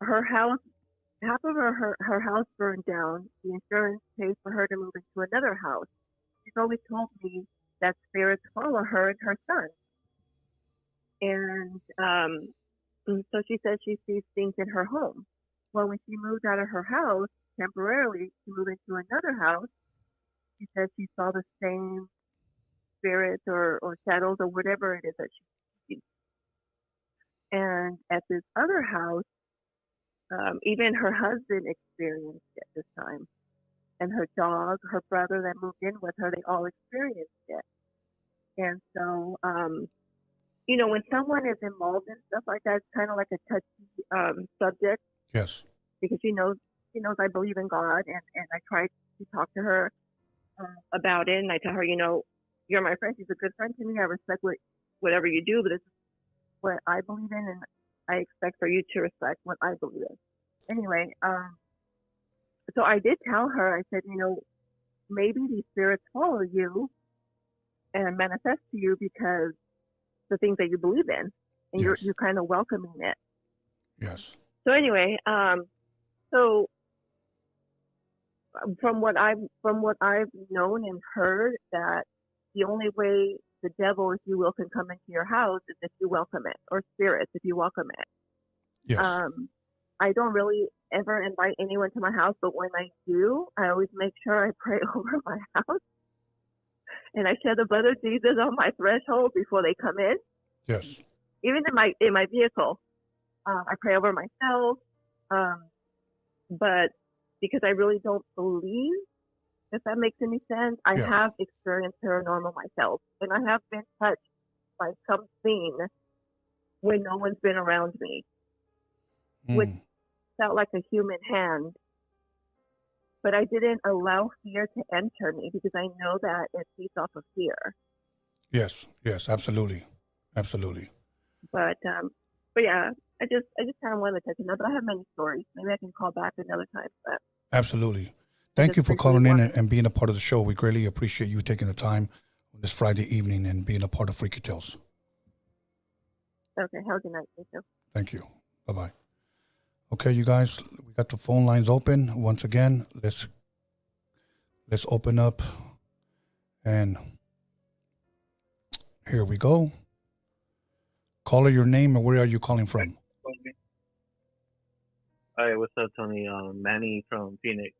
her house, half of her house burned down. The insurance paid for her to move into another house. She's always told me that spirits follow her and her son. And so she says she sees things in her home. Well, when she moved out of her house temporarily to move into another house, she says she saw the same spirits or shadows or whatever it is that she sees. And at this other house, even her husband experienced it this time. And her dog, her brother that moved in with her, they all experienced it. And so, when someone is involved in stuff like that, it's kind of like a touchy subject. Yes. Because she knows I believe in God, and I try to talk to her about it, and I tell her, you're my friend. She's a good friend to me. I respect whatever you do, but this is what I believe in, and I expect for you to respect what I believe in. Anyway, so I did tell her, I said, maybe these spirits follow you and manifest to you because the things that you believe in, and yes. you're kind of welcoming it. Yes. So anyway, so from what I've known and heard, that the only way the devil, if you will, can come into your house is if you welcome it, or spirits if you welcome it. Yes. I don't really ever invite anyone to my house, but when I do, I always make sure I pray over my house. And I shed the blood of Jesus on my threshold before they come in. Yes. Even in my vehicle, I pray over myself. But because I really don't believe, if that makes any sense, I yes. have experienced paranormal myself, and I have been touched by something when no one's been around me, which felt like a human hand. But I didn't allow fear to enter me because I know that it feeds off of fear. Yes, absolutely. But yeah, I just kind of wanted to touch on that. But I have many stories. Maybe I can call back another time. But absolutely. Thank you for calling in and being a part of the show. We greatly appreciate you taking the time on this Friday evening and being a part of Freaky Tales. Okay, have a good night. Thank you. Thank you. Bye-bye. Okay, you guys, we got the phone lines open. Once again, let's open up, and here we go. Caller, your name and where are you calling from? Hi, what's up, Tony? Manny from Phoenix.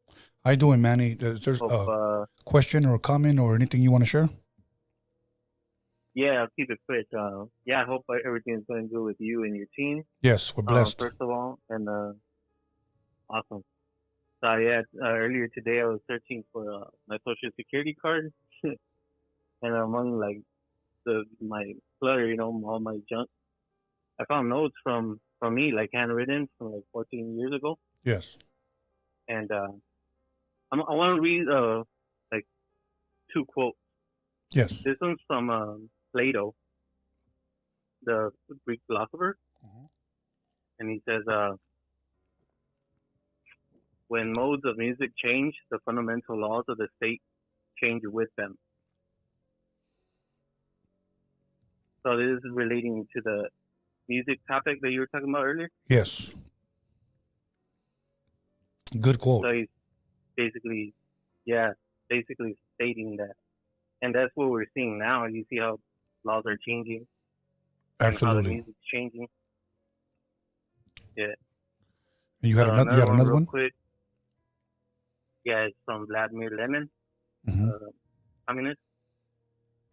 How you doing, Manny? There's Hope, a question or a comment or anything you want to share? yeah, I'll keep it quick. Yeah, I hope everything's going good with you and your team. Yes, we're blessed. First of all, and awesome. So yeah, earlier today I was searching for my social security card, and among like my clutter, you know, all my junk, I found notes from me, like handwritten from like 14 years ago. Yes. And I want to read like 2 quotes. Yes. This one's from Plato, the Greek philosopher, and he says, when modes of music change, the fundamental laws of the state change with them. So this is relating to the music topic that you were talking about earlier. Yes. Good quote. So he's basically stating that. And that's what we're seeing now. You see how laws are changing. Absolutely. And how the music's changing. Yeah. You had another one? Quick. Yeah, it's from Vladimir Lenin, communist.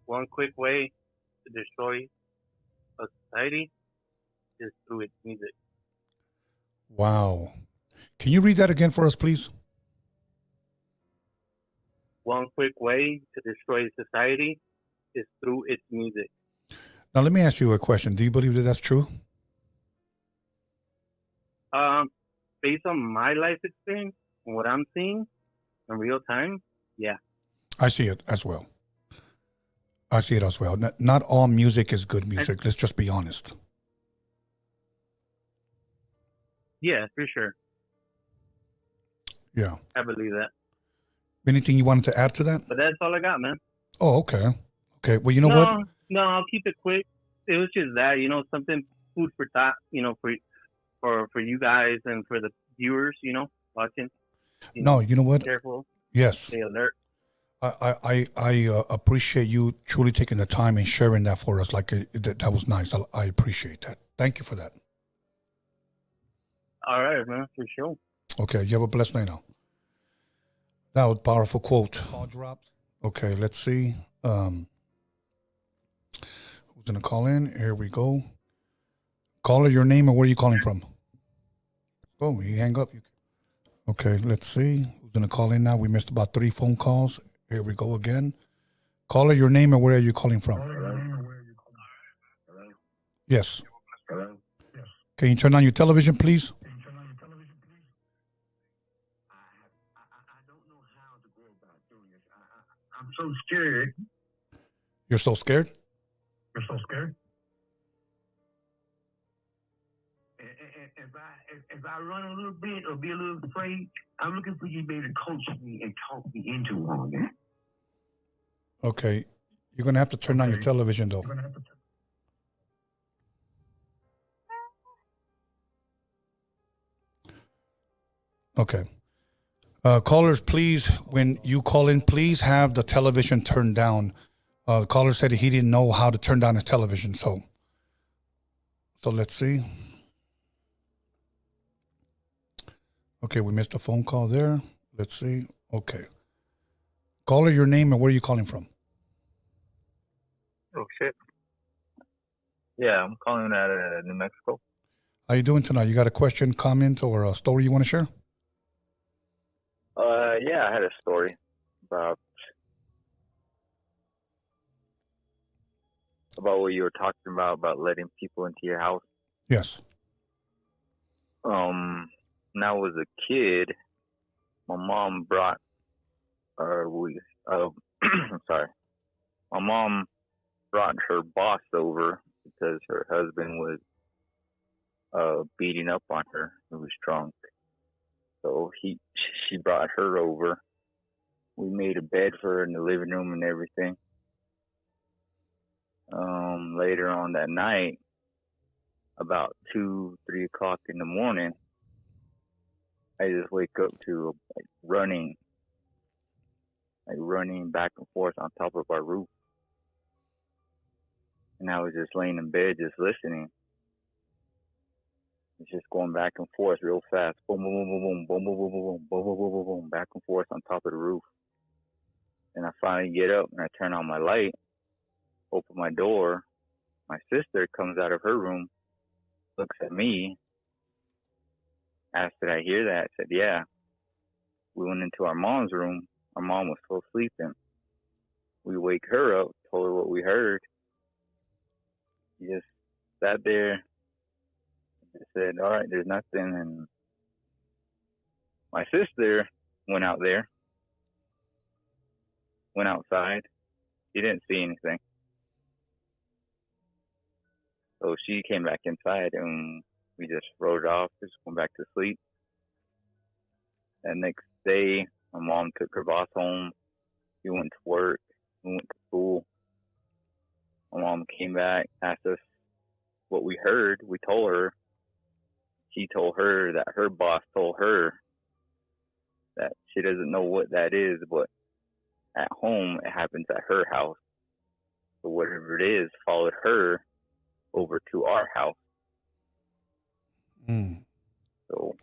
One quick way to destroy a society is through its music. Wow. Can you read that again for us, please? One quick way to destroy society is through its music. Now, let me ask you a question. Do you believe that that's true? Based on my life experience and what I'm seeing in real time, yeah. I see it as well. Not all music is good music. Let's just be honest. Yeah, for sure. Yeah. I believe that. Anything you wanted to add to that? But that's all I got, man. Oh, okay. Okay. Well, you know what? No, I'll keep it quick. It was just that, you know, something food for thought, you know, for you guys and for the viewers, you know, watching. You know what? Careful. Yes. Stay alert. I appreciate you truly taking the time and sharing that for us. Like that was nice. I appreciate that. Thank you for that. All right, man, for sure. Okay, you have a blessed night now. That was a powerful quote. Call drops. Okay, let's see. Who's gonna call in? Here we go. Caller, your name and where are you calling from? Oh, you hang up. Okay, let's see. Who's gonna call in now? We missed about 3 phone calls. Here we go again. Caller, your name and where are you calling from? Yes. Can you turn on your television, please? I'm so scared. You're so scared? You're so scared? If I run a little bit or be a little afraid, I'm looking for you to be able to coach me and talk me into all that. Okay. You're going to have to turn on your television, though. Okay. Callers, please, when you call in, please have the television turned down. The caller said he didn't know how to turn down his television. So let's see. Okay, we missed a phone call there. Let's see. Okay. Caller, your name and where are you calling from? Oh, shit. Yeah, I'm calling out of New Mexico. How you doing tonight? You got a question, comment, or a story you want to share? Yeah, I had a story about what you were talking about letting people into your house. Yes. When I was a kid, my mom brought, sorry, my mom brought her boss over because her husband was beating up on her. He was drunk. So she brought her over. We made a bed for her in the living room and everything. Later on that night, about 2-3 o'clock in the morning, I just wake up to running back and forth on top of our roof. and I was just laying in bed, just listening. It's just going back and forth real fast. Boom, boom, boom, boom, boom, boom, boom, boom, boom, boom, boom, boom, boom, boom, back and forth on top of the roof. And I finally get up and I turn on my light, open my door. My sister comes out of her room, looks at me, asked, did I hear that? I said, yeah. We went into our mom's room. Our mom was still sleeping. We wake her up, told her what we heard. She just sat there and said, all right, there's nothing. And my sister went out there, went outside. She didn't see anything. So she came back inside and we just wrote it off, just went back to sleep. That next day, my mom took her boss home. He went to work. We went to school. My mom came back, asked us what we heard. We told her. She told her that her boss told her that she doesn't know what that is, but at home it happens at her house. So whatever it is followed her over to our house. So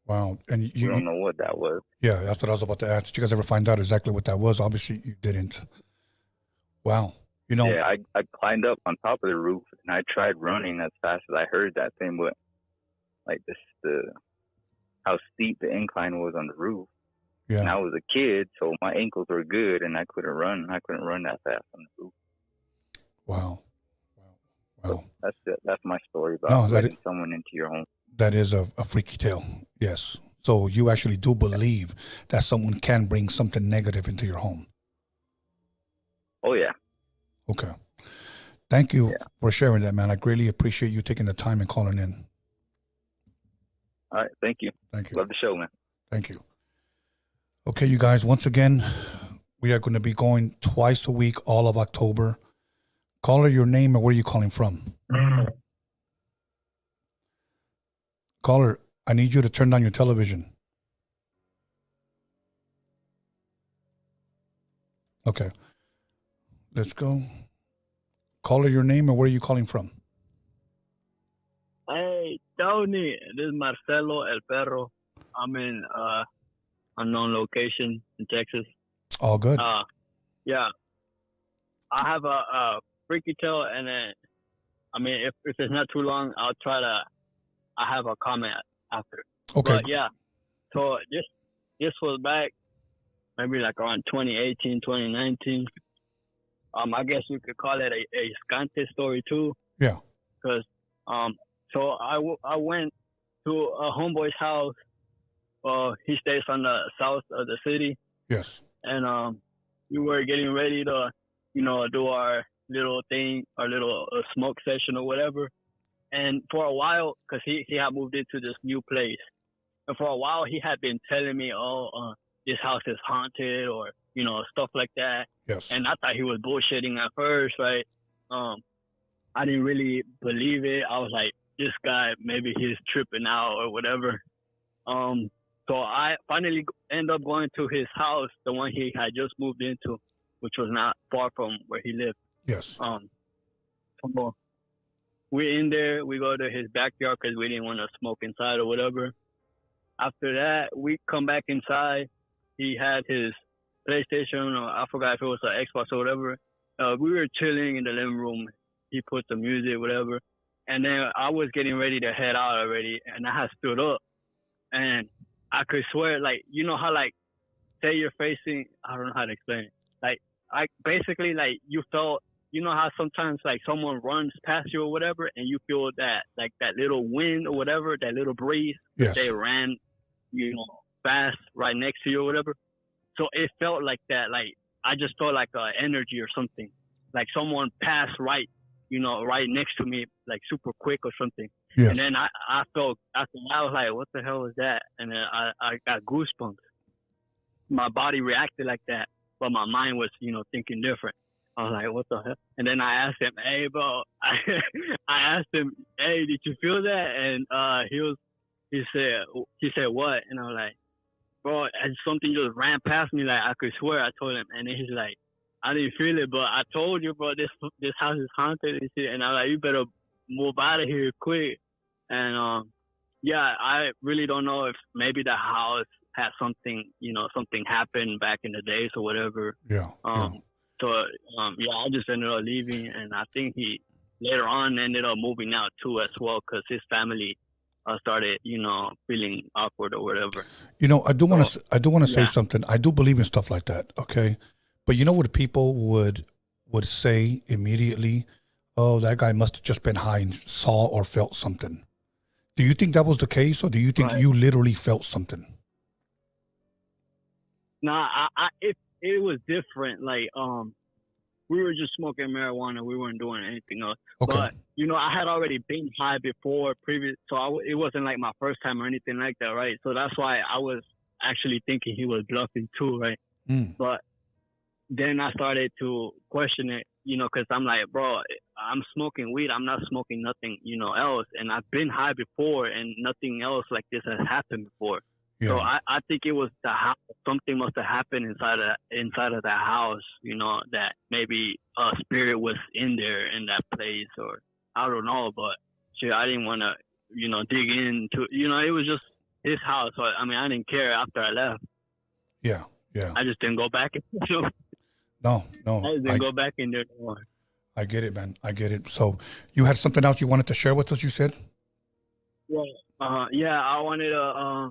wow, and you don't know what that was. Yeah, that's what I was about to ask. Did you guys ever find out exactly what that was? Obviously, you didn't. Wow, you know. Yeah, I climbed up on top of the roof and I tried running as fast as I heard that thing, but like how steep the incline was on the roof. Yeah. And I was a kid, so my ankles were good, and I couldn't run. I couldn't run that fast on the roof. Wow. So that's it. That's my story about letting someone into your home. That is a freaky tale. Yes. So you actually do believe that someone can bring something negative into your home. Oh yeah. Okay. Thank you for sharing that, man. I greatly appreciate you taking the time and calling in. All right. Thank you. Thank you. Love the show, man. Thank you. Okay, you guys, once again, we are going to be going twice a week, all of October. Caller, your name and where are you calling from? Caller, I need you to turn down your television. Okay. Let's go. Caller, your name and where are you calling from? Hey, Tony, this is Marcelo El Perro. I'm in unknown location in Texas. All good. Yeah. I have a freaky tale, and then, I mean, if it's not too long, I have a comment after. Okay. But yeah, so this was back maybe like around 2018, 2019. I guess you could call it a Scante story too. Yeah. Because, so I went to a homeboy's house. He stays on the south of the city. Yes. And we were getting ready to, do our little thing, our little smoke session or whatever. And for a while, because he had moved into this new place, and for a while he had been telling me, this house is haunted or, stuff like that. Yes. And I thought he was bullshitting at first, right? I didn't really believe it. I was like, this guy, maybe he's tripping out or whatever. So I finally ended up going to his house, the one he had just moved into, which was not far from where he lived. Yes. So we're in there. We go to his backyard because we didn't want to smoke inside or whatever. After that, we come back inside. He had his PlayStation, or I forgot if it was an Xbox or whatever. We were chilling in the living room. He put the music, whatever. And then I was getting ready to head out already, and I had stood up. And I could swear, like, you know how, like, say you're facing, I don't know how to explain it. Like, I basically, like, you felt, you know how sometimes, like, someone runs past you or whatever, and you feel that, like, that little wind or whatever, that little breeze. Yes. They ran, fast right next to you or whatever. So it felt like that. Like, I just felt like energy or something. Like someone passed right next to me, like super quick or something. Yes. And then I felt, after that, I was like, what the hell is that? And then I got goosebumps. My body reacted like that, but my mind was, thinking different. I was like, what the hell? And then I asked him, hey, bro, I asked him, hey, did you feel that? And he said, what? And I was like, bro, and something just ran past me, like I could swear. I told him, and then he's like, I didn't feel it, but I told you, bro, this house is haunted and shit. And I'm like, you better move out of here quick. And yeah, I really don't know if maybe the house had something, something happened back in the days or whatever. Yeah. So yeah, I just ended up leaving, and I think he later on ended up moving out too as well, because his family started, feeling awkward or whatever. I do want to say something. I do believe in stuff like that. Okay, but you know what people would say immediately? Oh, that guy must have just been high and saw or felt something. Do you think that was the case, or do you think you literally felt something? Nah, it was different. Like, we were just smoking marijuana. We weren't doing anything else. Okay. But, I had already been high before so it wasn't like my first time or anything like that, right? So that's why I was actually thinking he was bluffing too, right? But then I started to question it, because I'm like, bro, I'm smoking weed. I'm not smoking nothing, else. And I've been high before, and nothing else like this has happened before. Yeah. So I think it was the house. Something must have happened inside of that house, that maybe a spirit was in there in that place, or I don't know. But shit, I didn't want to, dig into, it was just his house. So I mean, I didn't care after I left. Yeah. I just didn't go back. No. I just didn't go back in there anymore. I get it, man. I get it. So you had something else you wanted to share with us, you said? Yeah, I wanted to,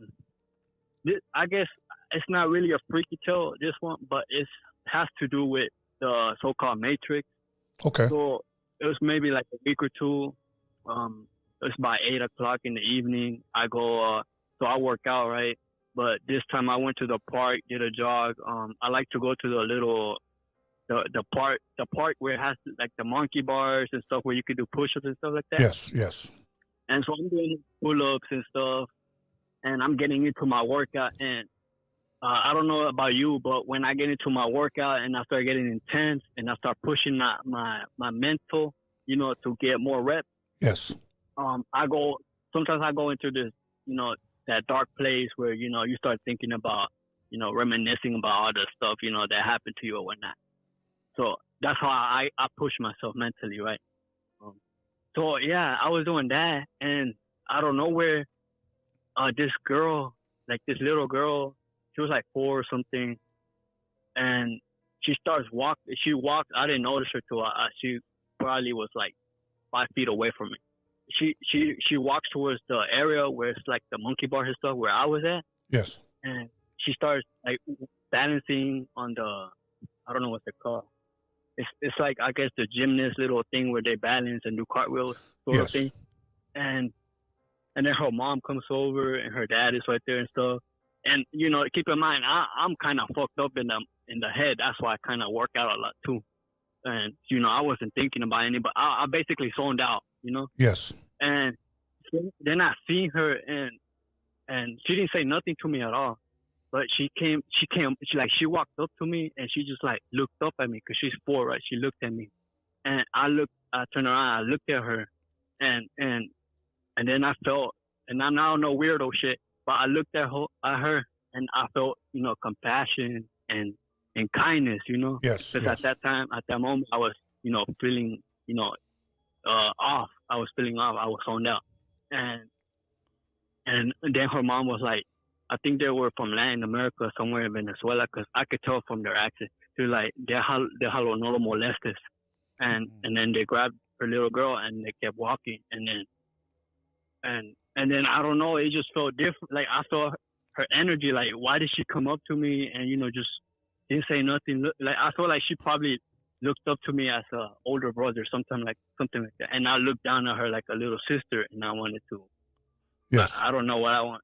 I guess it's not really a freaky tale, this one, but it has to do with the so-called Matrix. Okay. So it was maybe like a week or two. It was by 8 o'clock in the evening. I go, so I work out, right? But this time I went to the park, did a jog. I like to go to the little, the park where it has like the monkey bars and stuff where you could do push-ups and stuff like that. Yes. And so I'm doing pull-ups and stuff, and I'm getting into my workout. And I don't know about you, but when I get into my workout and I start getting intense and I start pushing my mental, to get more reps. Yes. Sometimes I go into this, that dark place where, you start thinking about, reminiscing about all the stuff, that happened to you or whatnot. So that's how I push myself mentally, right? So yeah, I was doing that, and I don't know where this girl, like this little girl, she was like 4 or something, and she starts walking. She walked. I didn't notice her till she probably was like 5 feet away from me. She walks towards the area where it's like the monkey bars and stuff where I was at. Yes. And she starts like balancing on the, I don't know what they're called. It's like, I guess, the gymnast little thing where they balance and do cartwheels sort of thing. And then her mom comes over and her dad is right there and stuff. And, keep in mind, I'm kind of fucked up in the head. That's why I kind of work out a lot too. And, I wasn't thinking about any, but I basically zoned out, Yes. And then I seen her, and she didn't say nothing to me at all. But she walked up to me, and she just like looked up at me because she's 4, right? She looked at me, and I turned around, I looked at her, and then I felt, and I'm not no weirdo shit, but I looked at her, and I felt, compassion and kindness, Yes. Because at that time, at that moment, I was, feeling, off. I was feeling off. I was zoned out, and then her mom was like, I think they were from Latin America, somewhere in Venezuela, because I could tell from their accent. They're like, they're no molestes. And then they grabbed her little girl and they kept walking. And then I don't know, it just felt different. Like, I felt her energy, like, why did she come up to me and, just didn't say nothing? Like, I felt like she probably looked up to me as an older brother, something like that. And I looked down at her like a little sister, and I wanted to. Yes. I don't know what I want.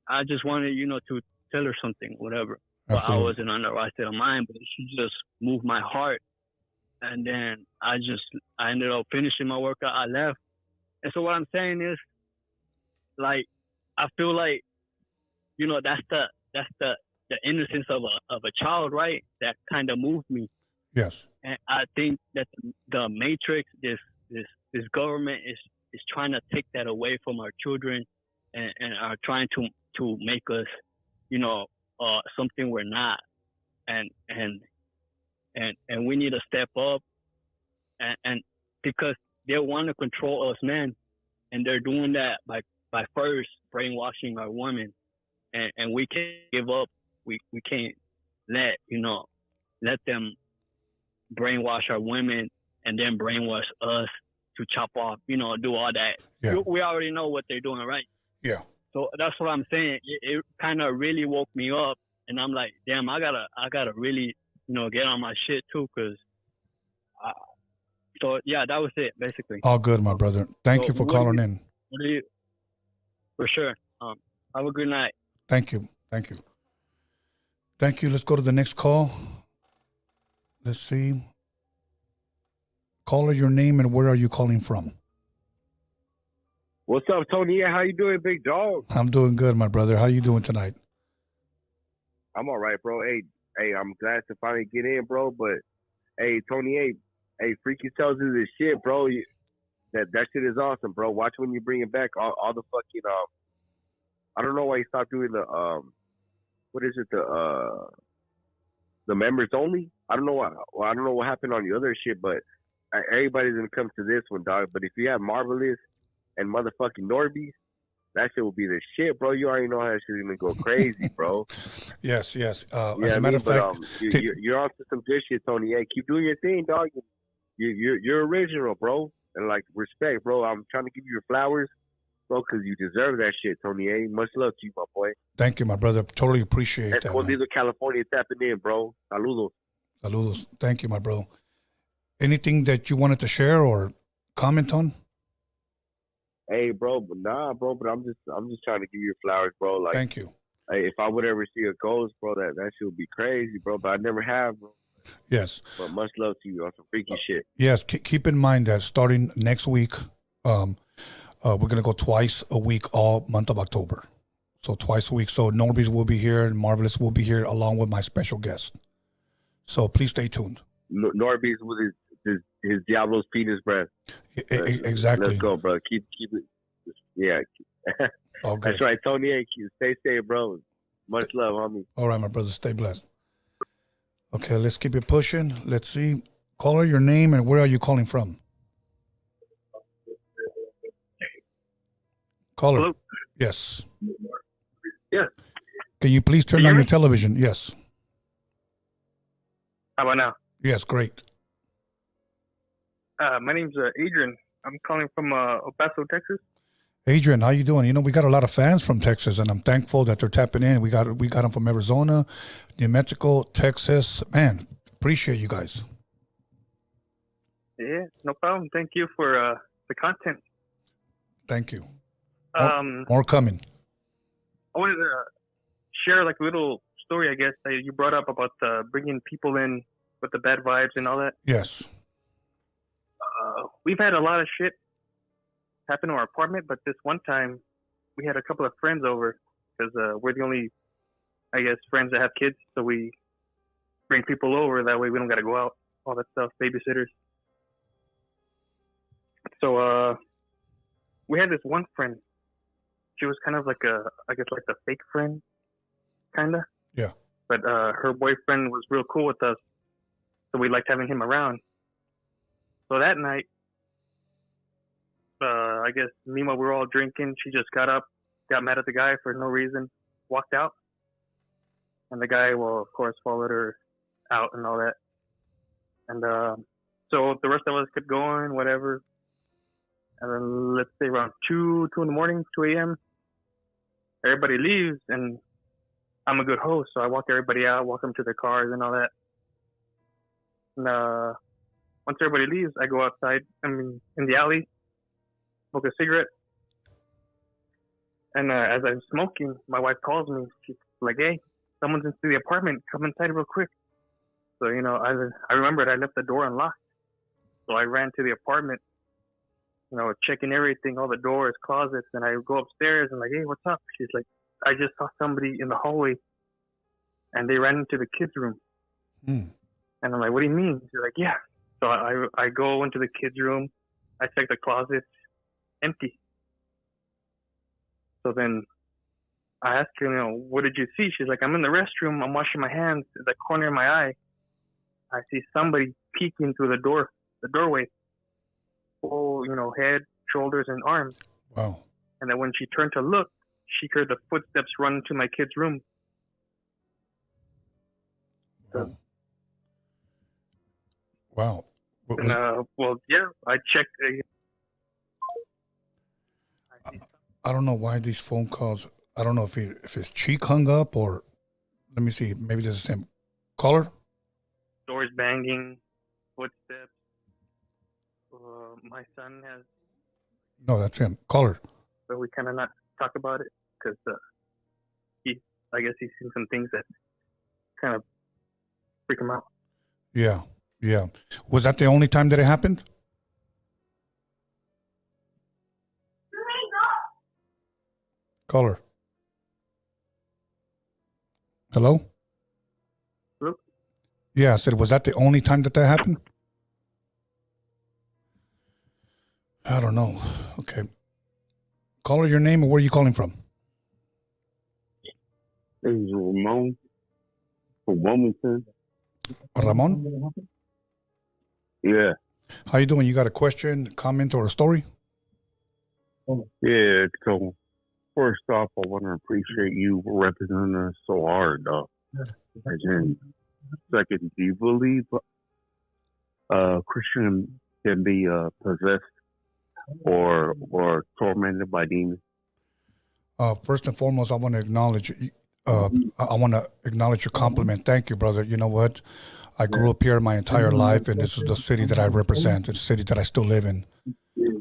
I just wanted, to tell her something, whatever. But Absolutely. I wasn't on the right state of mind, but she just moved my heart. And then I ended up finishing my workout. I left. And so what I'm saying is, like, I feel like, that's the innocence of a child, right? That kind of moved me. Yes. And I think that the Matrix, this government is trying to take that away from our children, and are trying to make us, something we're not. And and we need to step up, and because they want to control us men, and they're doing that by first brainwashing our women, and we can't give up. We can't let them brainwash our women and then brainwash us to chop off, do all that. Yeah. We already know what they're doing, right? Yeah. So that's what I'm saying. It kind of really woke me up, and I'm like, damn, I gotta really, get on my shit too, cause. So yeah, that was it basically. All good, my brother. Thank you for calling in. For sure. Have a good night. Thank you. Let's go to the next call. Let's see. Caller, your name and where are you calling from? What's up, Tony? How you doing, big dog? I'm doing good, my brother. How you doing tonight? I'm all right, bro. Hey, I'm glad to finally get in, bro. But hey, Tony, hey, Freaky tells you this shit, bro. That shit is awesome, bro. Watch when you bring it back. All the fucking I don't know why you stopped doing the what is it, the members only. I don't know what happened on the other shit, but everybody's gonna come to this one, dog. But if you have Marvelous and motherfucking Norbies, that shit will be the shit, bro. You already know how that shit's gonna go crazy, bro. Yes. Yeah, As a matter of fact, you're on to some good shit, Tony. Hey, keep doing your thing, dog. You're original, bro. And like respect, bro. I'm trying to give you your flowers, bro, because you deserve that shit, Tony. Hey, much love to you, my boy. Thank you, my brother. Totally appreciate that. Escondido, California, tapping in, bro. Saludos. Thank you, my bro. Anything that you wanted to share or comment on? Hey, bro, but I'm just trying to give you your flowers, bro. Like, thank you. Hey, if I would ever see a ghost, bro, that shit would be crazy, bro. But I never have, bro. Yes. But much love to you on some freaky shit. Yes, keep in mind that starting next week, we're gonna go twice a week all month of October. So twice a week. So Norbies will be here and Marvelous will be here along with my special guest. So please stay tuned. Norbies with his Diablo's penis breath. Exactly. Let's go, bro. Keep it. Yeah. Okay. That's right, Tony. Hey, stay safe, bro. Much love, homie. All right, my brother. Stay blessed. Okay, let's keep it pushing. Let's see. Caller, your name and where are you calling from? Caller. Hello? Yes. Yeah. Can you please turn on your television? Yes. How about now? Yes, great. My name's Adrian. I'm calling from El Paso, Texas. Adrian, how you doing? We got a lot of fans from Texas, and I'm thankful that they're tapping in. We got them from Arizona, New Mexico, Texas. Man, appreciate you guys. Yeah, no problem. Thank you for the content. Thank you. More coming. I wanted to share like a little story, I guess, that you brought up about bringing people in with the bad vibes and all that. Yes. We've had a lot of shit happen to our apartment, but this one time we had a couple of friends over because we're the only, I guess, friends that have kids. So we bring people over. That way we don't got to go out, all that stuff, babysitters. So we had this one friend. She was kind of like like the fake friend, kind of. Yeah. But her boyfriend was real cool with us. So we liked having him around. So that night, I guess meanwhile we were all drinking, she just got up, got mad at the guy for no reason, walked out. And the guy, well, of course, followed her out and all that. And so the rest of us kept going, whatever. And then let's say around 2 in the morning, 2 a.m., everybody leaves, and I'm a good host, so I walk everybody out, walk them to their cars and all that. And once everybody leaves, I go outside, in the alley, smoke a cigarette. And as I'm smoking, my wife calls me. She's like, hey, someone's into the apartment. Come inside real quick. So, I remembered I left the door unlocked. So I ran to the apartment, checking everything, all the doors, closets. And I go upstairs and like, hey, what's up? She's like, I just saw somebody in the hallway and they ran into the kids' room. And I'm like, what do you mean? She's like, yeah. So I go into the kids' room. I check the closets, empty. So then I asked her, what did you see? She's like, I'm in the restroom. I'm washing my hands. The corner of my eye, I see somebody peeking through the doorway, full, head, shoulders, and arms. Wow. And then when she turned to look, she heard the footsteps run into my kid's room. So, wow. And, I checked. I don't know why these phone calls. I don't know if his cheek hung up or. Let me see. Maybe this is the same caller. Doors banging, footsteps. My son has. No, that's him. Caller. So we kind of not talk about it because I guess he's seen some things that kind of freak him out. Yeah. Yeah. Was that the only time that it happened? Caller. Hello? Hello? Yeah, I said, was that the only time that happened? I don't know. Okay. Caller, your name and where are you calling from? This is Ramon from Wilmington. Ramon? Yeah. How you doing? You got a question, comment, or a story? Yeah, so first off, I want to appreciate you representing us so hard, though. And then, second, do you believe a Christian can be possessed or tormented by demons? First and foremost, I want to acknowledge your compliment. Thank you, brother. You know what? I grew up here my entire life, and this is the city that I represent. It's the city that I still live in.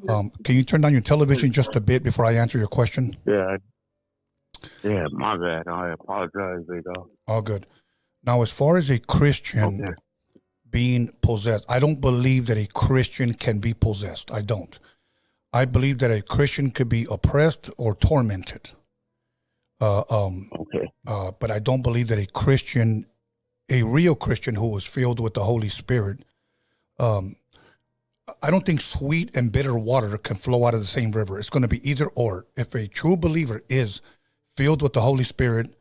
Can you turn down your television just a bit before I answer your question? Yeah. Yeah, my bad. I apologize, Vito. All good. Now, as far as a Christian being possessed, I don't believe that a Christian can be possessed. I don't. I believe that a Christian could be oppressed or tormented. But I don't believe that a real Christian who is filled with the Holy Spirit, I don't think sweet and bitter water can flow out of the same river. It's going to be either or. If a true believer is filled with the Holy Spirit,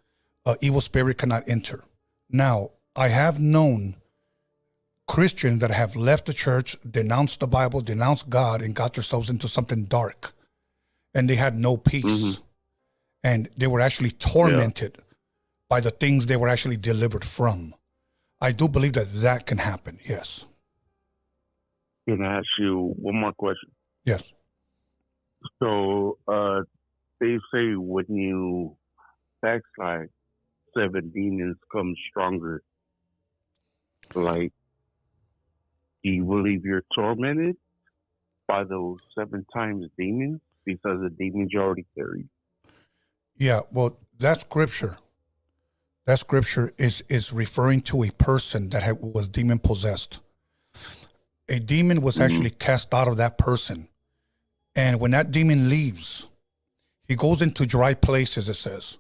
an evil spirit cannot enter. Now, I have known Christians that have left the church, denounced the Bible, denounced God, and got themselves into something dark. And they had no peace. Mm-hmm. And they were actually tormented by the things they were actually delivered from. I do believe that can happen, yes. Can I ask you one more question? Yes. So they say when you backslide, 7 demons come stronger. Like, do you believe you're tormented by those 7 times demons because the demons you already carried? Yeah, well, that scripture is referring to a person that was demon possessed. A demon was actually cast out of that person. And when that demon leaves, he goes into dry places, it says.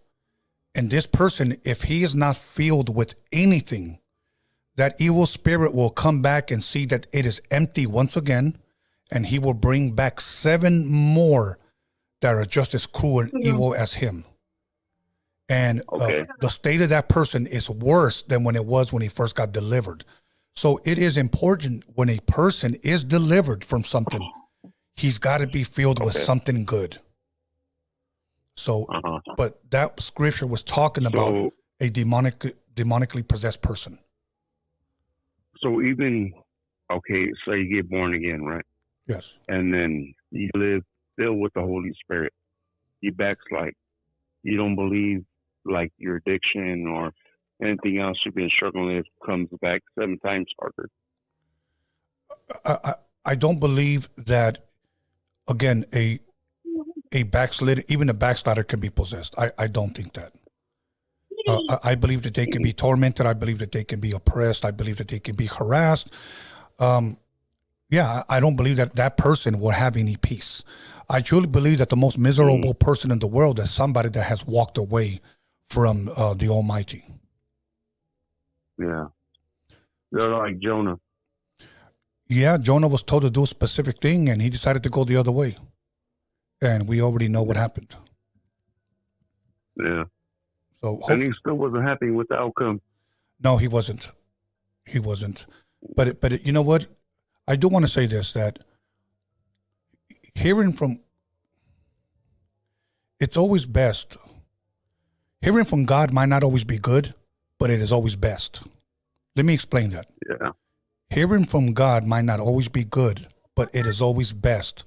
And this person, if he is not filled with anything, that evil spirit will come back and see that it is empty once again, and he will bring back 7 more that are just as cruel and evil as him. And the state of that person is worse than when it was when he first got delivered. So it is important when a person is delivered from something, he's got to be filled with something good. So, but that scripture was talking about a demonically possessed person. So even, say you get born again, right? Yes. And then you live filled with the Holy Spirit. You backslide. You don't believe like your addiction or anything else you've been struggling with comes back 7 times harder. I don't believe that, again, a backslider, even a backslider can be possessed. I don't think that. I believe that they can be tormented. I believe that they can be oppressed. I believe that they can be harassed. I don't believe that person will have any peace. I truly believe that the most miserable person in the world is somebody that has walked away from the Almighty. Yeah. They're like Jonah. Yeah, Jonah was told to do a specific thing, and he decided to go the other way. And we already know what happened. Yeah. So and he still wasn't happy with the outcome. No, he wasn't. he wasn't. But you know what? I do want to say this, that hearing from, it's always best. Hearing from God might not always be good, but it is always best. Let me explain that. Yeah. Hearing from God might not always be good, but it is always best.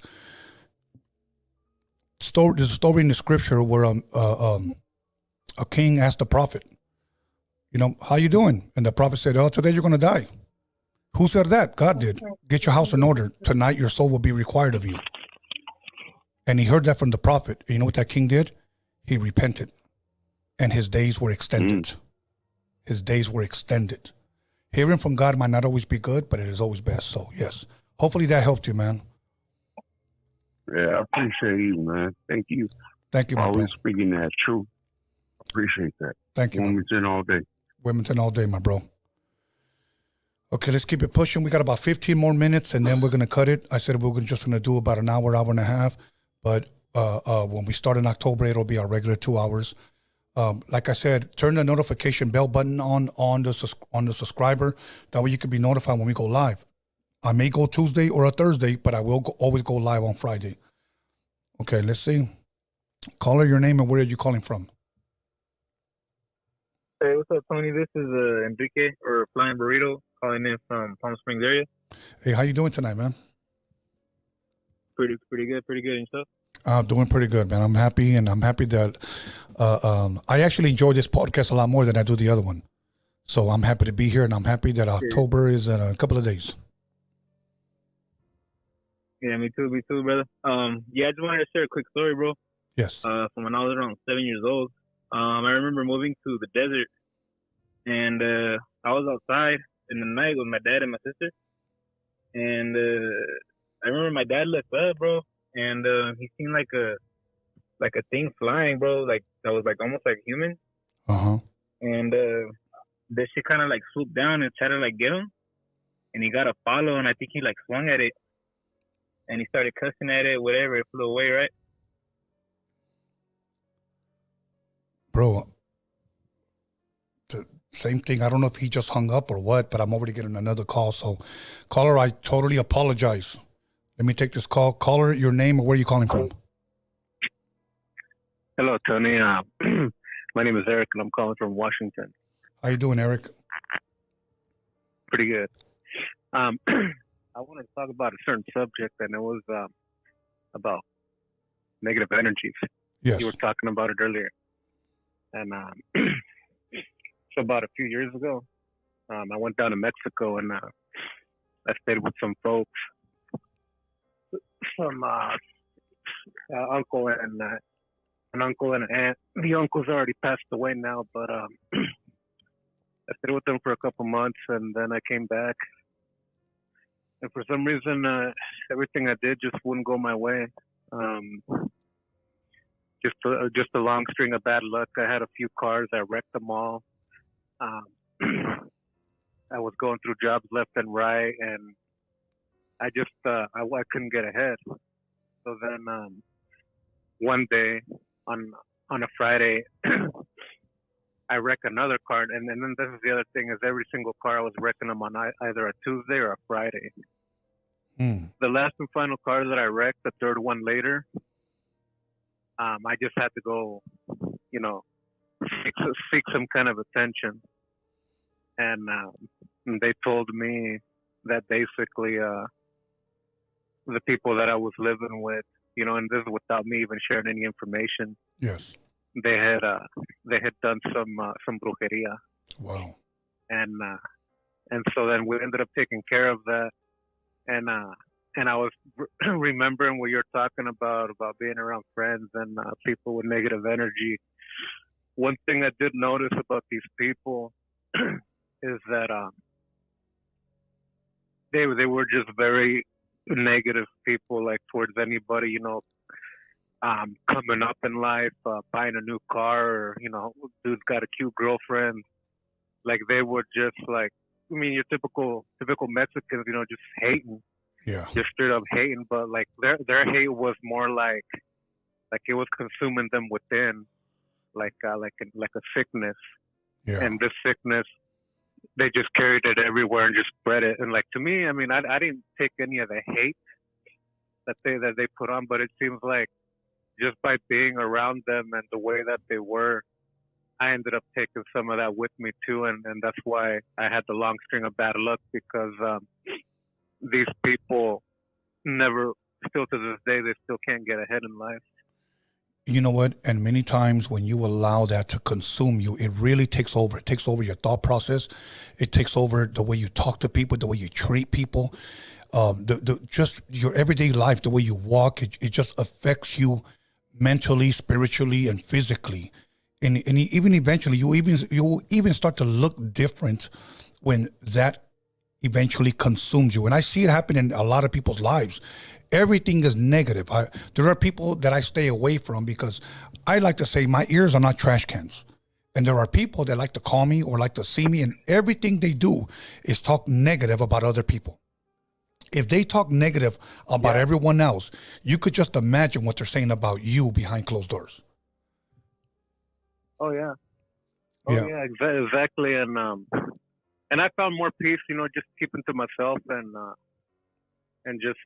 There's a story in the scripture where a king asked a prophet, you know, how you doing? And the prophet said, oh, today you're going to die. Who said that? God did. Get your house in order. Tonight your soul will be required of you. And he heard that from the prophet. And you know what that king did? He repented. And his days were extended. His days were extended. Hearing from God might not always be good, but it is always best. So, yes. Hopefully that helped you, man. Yeah, I appreciate you, man. Thank you. Thank you, my always bro. speaking that truth. Appreciate that. Thank you. Wilmington all day. Wilmington all day, my bro. Okay, let's keep it pushing. We got about 15 more minutes, and then we're going to cut it. I said we're just going to do about an hour, hour and a half. But when we start in October, it'll be our regular 2 hours. Like I said, turn the notification bell button on the subscriber. That way you can be notified when we go live. I may go Tuesday or a Thursday, but I will always go live on Friday. Okay, let's see. Caller, your name and where are you calling from? Hey, what's up, Tony? This is Enrique, or Flying Burrito, calling in from Palm Springs area. Hey, how you doing tonight, man? Pretty good, and stuff. Doing pretty good, man. I'm happy, and I'm happy that I actually enjoy this podcast a lot more than I do the other one. So I'm happy to be here, and I'm happy that October is in a couple of days. Yeah, me too, brother. Yeah, I just wanted to share a quick story, bro. Yes. From when I was around 7 years old. I remember moving to the desert, and I was outside in the night with my dad and my sister. And I remember my dad looked up, bro, and he seen like a thing flying, bro, like that was like almost like human. And this shit kind of like swooped down and tried to like get him, and he got a follow, and I think he like swung at it, and he started cussing at it, whatever. It flew away, right? Bro, the same thing. I don't know if he just hung up or what, but I'm already getting another call. So, caller, I totally apologize. Let me take this call. Caller, your name and where are you calling from? Hello, Tony. My name is Eric, and I'm calling from Washington. How you doing, Eric? Pretty good. I wanted to talk about a certain subject, and it was about negative energies. Yes. You were talking about it earlier. And so about a few years ago, I went down to Mexico, and I stayed with some folks, some uncle and an uncle and an aunt. The uncle's already passed away now, but I stayed with them for a couple months, and then I came back. And for some reason, everything I did just wouldn't go my way. Just a long string of bad luck. I had a few cars. I wrecked them all. I was going through jobs left and right, and I just I couldn't get ahead. So then one day on a Friday, I wrecked another car, and then this is the other thing: is every single car I was wrecking them on either a Tuesday or a Friday. The last and final car that I wrecked, the third one later, I just had to go, seek some kind of attention. And they told me that basically the people that I was living with, and this is without me even sharing any information. Yes. They had done some brujeria. Wow. And so then we ended up taking care of that. And I was remembering what you're talking about being around friends and people with negative energy. One thing I did notice about these people is that they were just very negative people, like towards anybody, coming up in life, buying a new car, or, dude's got a cute girlfriend. Like they were just like, your typical Mexicans, just hating. Yeah. Just straight up hating, but like their hate was more like it was consuming them within, like a sickness. Yeah. And this sickness they just carried it everywhere and just spread it. And like to me, I mean, I didn't take any of the hate that they put on, but it seems like just by being around them and the way that they were, I ended up taking some of that with me too, and that's why I had the long string of bad luck, because these people never, still to this day, they still can't get ahead in life. You know what? And many times when you allow that to consume you, it really takes over. It takes over your thought process. It takes over the way you talk to people, the way you treat people, just your everyday life, the way you walk. It just affects you mentally, spiritually, and physically. And even eventually, you even start to look different when that eventually consumes you. And I see it happen in a lot of people's lives. Everything is negative. There are people that I stay away from because I like to say my ears are not trash cans. And there are people that like to call me or like to see me, and everything they do is talk negative about other people. If they talk negative about everyone else, you could just imagine what they're saying about you behind closed doors. Oh yeah. Yeah, exactly. And I found more peace, just keeping to myself and just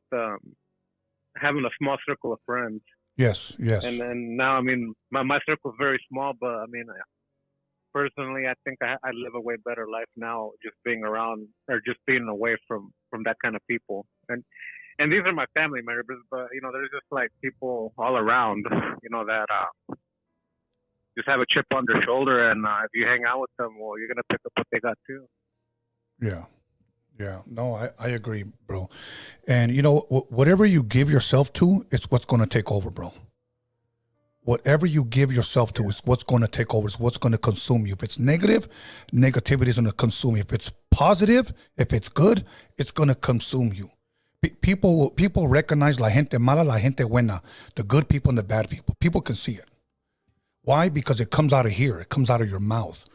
having a small circle of friends. Yes. And now, I mean, my circle is very small, but I mean, personally, I think I live a way better life now, just being around or just being away from that kind of people. And these are my family members, but there's just like people all around, that just have a chip on their shoulder, and if you hang out with them, well, you're gonna pick up what they got too. Yeah. No, I agree, bro. And whatever you give yourself to, it's what's going to take over, bro. Whatever you give yourself to is what's going to take over. It's what's going to consume you. If it's negative, negativity is going to consume you. If it's positive, if it's good, it's going to consume you. People recognize la gente mala, la gente buena, the good people and the bad people. People can see it. Why? Because it comes out of here. It comes out of your mouth.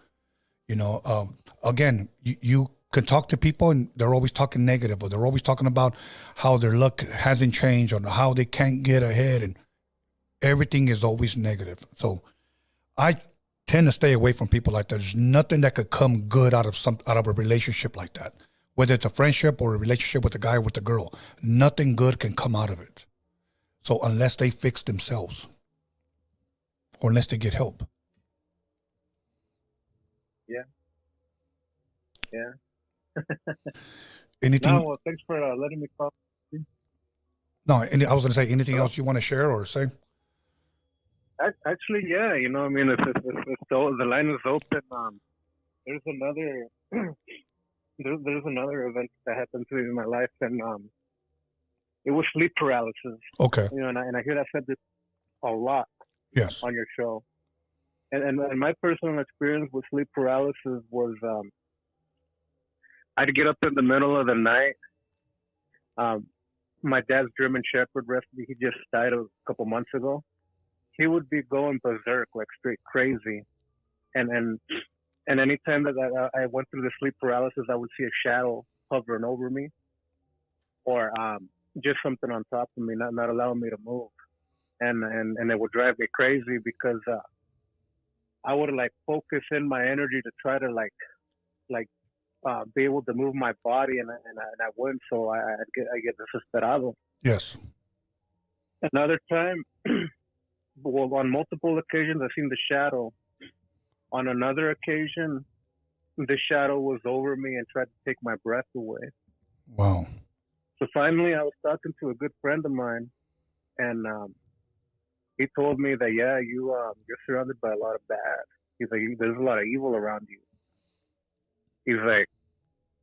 Again, you can talk to people and they're always talking negative, or they're always talking about how their luck hasn't changed or how they can't get ahead, and everything is always negative. So I tend to stay away from people like that. There's nothing that could come good out of a relationship like that, whether it's a friendship or a relationship with a guy or with a girl. Nothing good can come out of it. So unless they fix themselves or unless they get help. Yeah. Anything? No, well, thanks for letting me call. No, I was going to say, anything else you want to share or say? Actually, yeah. I mean, it's the line is open. There's another event that happened to me in my life, and it was sleep paralysis. Okay. And I hear that said this a lot. Yes. On your show, and my personal experience with sleep paralysis was I'd get up in the middle of the night. My dad's German Shepherd, he just died a couple months ago. He would be going berserk, like straight crazy. And anytime that I went through the sleep paralysis, I would see a shadow hovering over me, or just something on top of me, not allowing me to move. And it would drive me crazy because I would like focus in my energy to try to be able to move my body, and I wouldn't. So I get desesperado. Yes. Another time, well, on multiple occasions, I've seen the shadow. On another occasion, the shadow was over me and tried to take my breath away. Wow. So finally, I was talking to a good friend of mine, and he told me that, you're surrounded by a lot of bad. He's like, there's a lot of evil around you. He's like,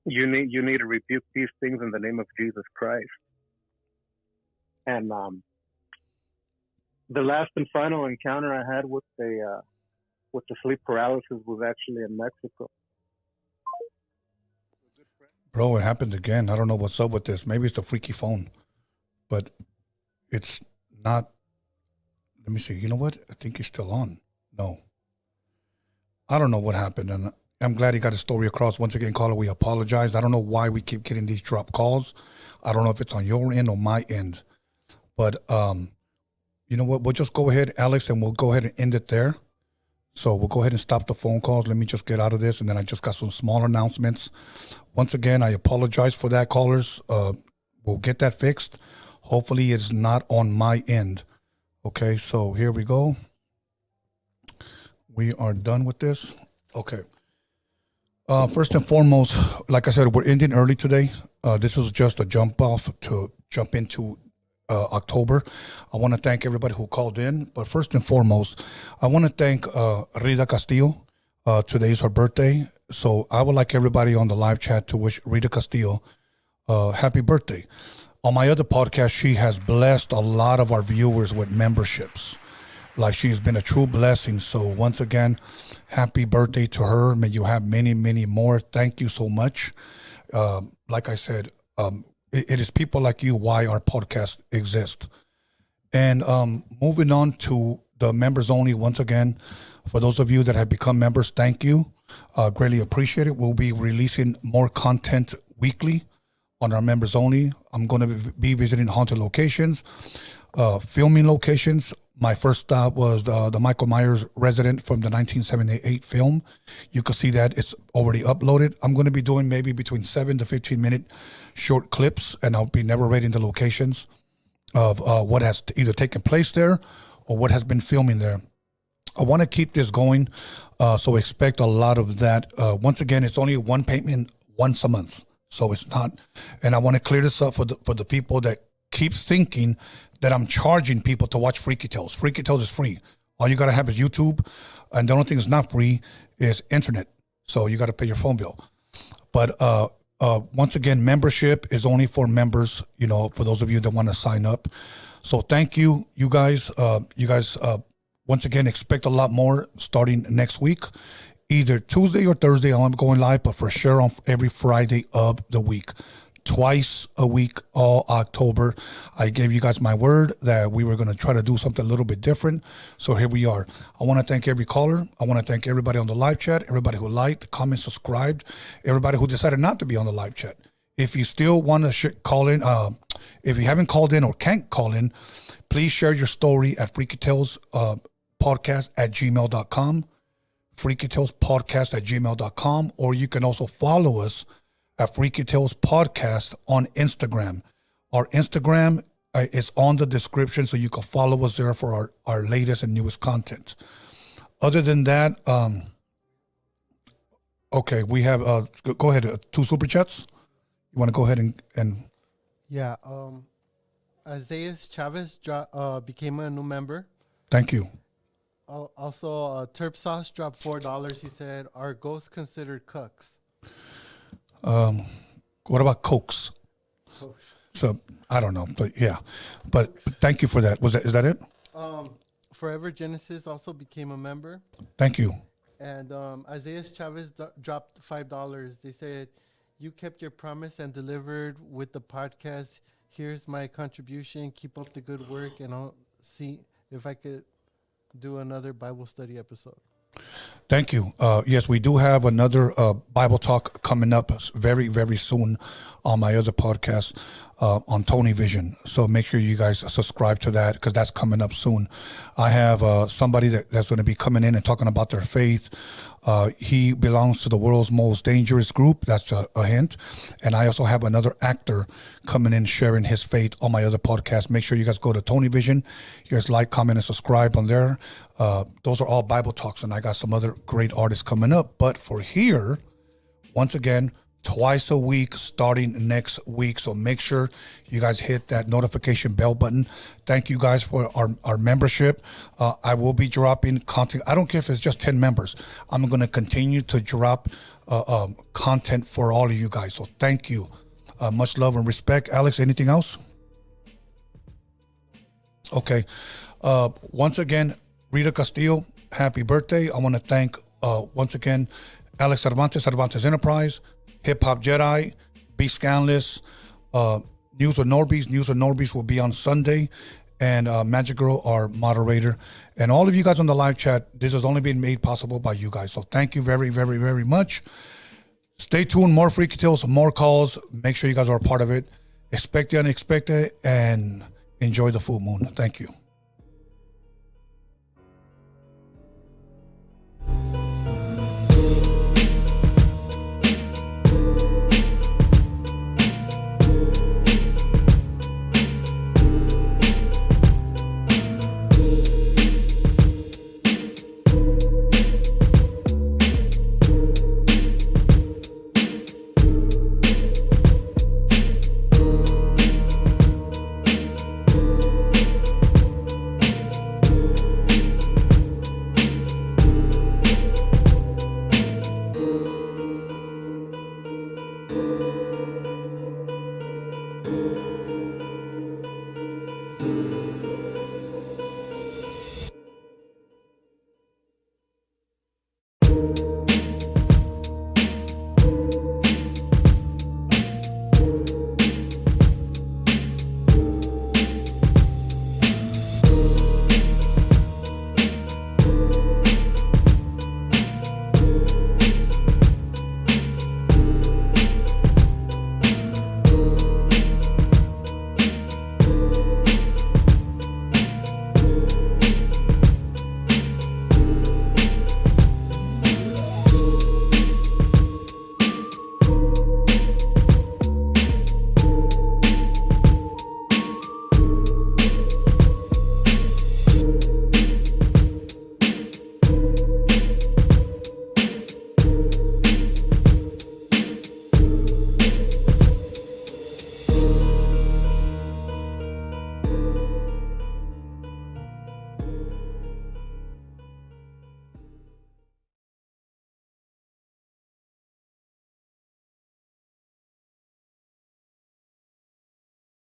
you need to rebuke these things in the name of Jesus Christ. And the last and final encounter I had with the sleep paralysis was actually in Mexico. Bro, it happened again. I don't know what's up with this. Maybe it's the freaky phone, but it's not. Let me see. You know what? I think he's still on. No. I don't know what happened. And I'm glad he got his story across. Once again, caller, we apologize. I don't know why we keep getting these drop calls. I don't know if it's on your end or my end. But you know what? We'll just go ahead, Alex, and we'll go ahead and end it there. So we'll go ahead and stop the phone calls. Let me just get out of this, and then I just got some small announcements. Once again, I apologize for that, callers. We'll get that fixed. Hopefully it's not on my end. Okay, so here we go. We are done with this. Okay. First and foremost, like I said, we're ending early today. This was just a jump into October. I want to thank everybody who called in. But first and foremost, I want to thank Rita Castillo. Today is her birthday. So I would like everybody on the live chat to wish Rita Castillo happy birthday. On my other podcast, she has blessed a lot of our viewers with memberships. Like, she's been a true blessing. So once again, happy birthday to her. May you have many, many more. Thank you so much. Like I said, it is people like you why our podcast exists. And moving on to the members only, once again, for those of you that have become members, thank you. Greatly appreciate it. We'll be releasing more content weekly on our members only. I'm going to be visiting haunted locations, filming locations. My first stop was the Michael Myers resident from the 1978 film. You can see that it's already uploaded. I'm going to be doing maybe between 7 to 15 minute short clips, and I'll be narrating the locations of what has either taken place there or what has been filming there. I want to keep this going, so expect a lot of that. Once again, it's only one payment once a month. So it's not, and I want to clear this up for the people that keep thinking that I'm charging people to watch Freaky Tales. Freaky Tales is free. All you got to have is YouTube, and the only thing that's not free is internet. So you got to pay your phone bill. But once again, membership is only for members, you know, for those of you that want to sign up. So thank you, you guys. Once again, expect a lot more starting next week. Either Tuesday or Thursday, I'm going live, but for sure on every Friday of the week. Twice a week, all October. I gave you guys my word that we were going to try to do something a little bit different. So here we are. I want to thank every caller. I want to thank everybody on the live chat, everybody who liked, comment, subscribed, everybody who decided not to be on the live chat. If you still want to call in, if you haven't called in or can't call in, please share your story at Freaky Tales podcast at gmail.com. Freaky Tales podcast at gmail.com, or you can also follow us at Freaky Tales podcast on Instagram. Our Instagram is on the description, so you can follow us there for our latest and newest content. Other than that, okay, we have go ahead, 2 super chats. You want to go ahead and yeah, Isaiah Chavez became a new member. Thank you. Also, Terp Sauce dropped $4. He said, "Are ghosts considered cucks?" What about cokes? So I don't know, but yeah. But thank you for that. Is that it? Forever Genesis also became a member. Thank you. And Isaiah Chavez dropped $5. They said, "You kept your promise and delivered with the podcast. Here's my contribution. Keep up the good work, and I'll see if I could do another Bible study episode." Thank you. Yes, we do have another Bible talk coming up very, very soon on my other podcast on Tony Vision. So make sure you guys subscribe to that, because that's coming up soon. I have somebody that's going to be coming in and talking about their faith. He belongs to the world's most dangerous group. That's a hint. And I also have another actor coming in sharing his faith on my other podcast. Make sure you guys go to Tony Vision. You guys like, comment, and subscribe on there. Those are all Bible talks, and I got some other great artists coming up. But for here, once again, twice a week starting next week. So make sure you guys hit that notification bell button. Thank you guys for our membership. I will be dropping content. I don't care if it's just 10 members. I'm going to continue to drop content for all of you guys. So thank you. Much love and respect. Alex, anything else? Okay. Once again, Rita Castillo, happy birthday. I want to thank, once again, Alex Cervantes Enterprise, Hip Hop Jedi, Be Scanless, News of Norbies will be on Sunday, and Magic Girl, our moderator. And all of you guys on the live chat, this has only been made possible by you guys. So thank you very, very, very much. Stay tuned, more Freaky Tales, more calls. Make sure you guys are a part of it. Expect the unexpected, and enjoy the full moon. Thank you.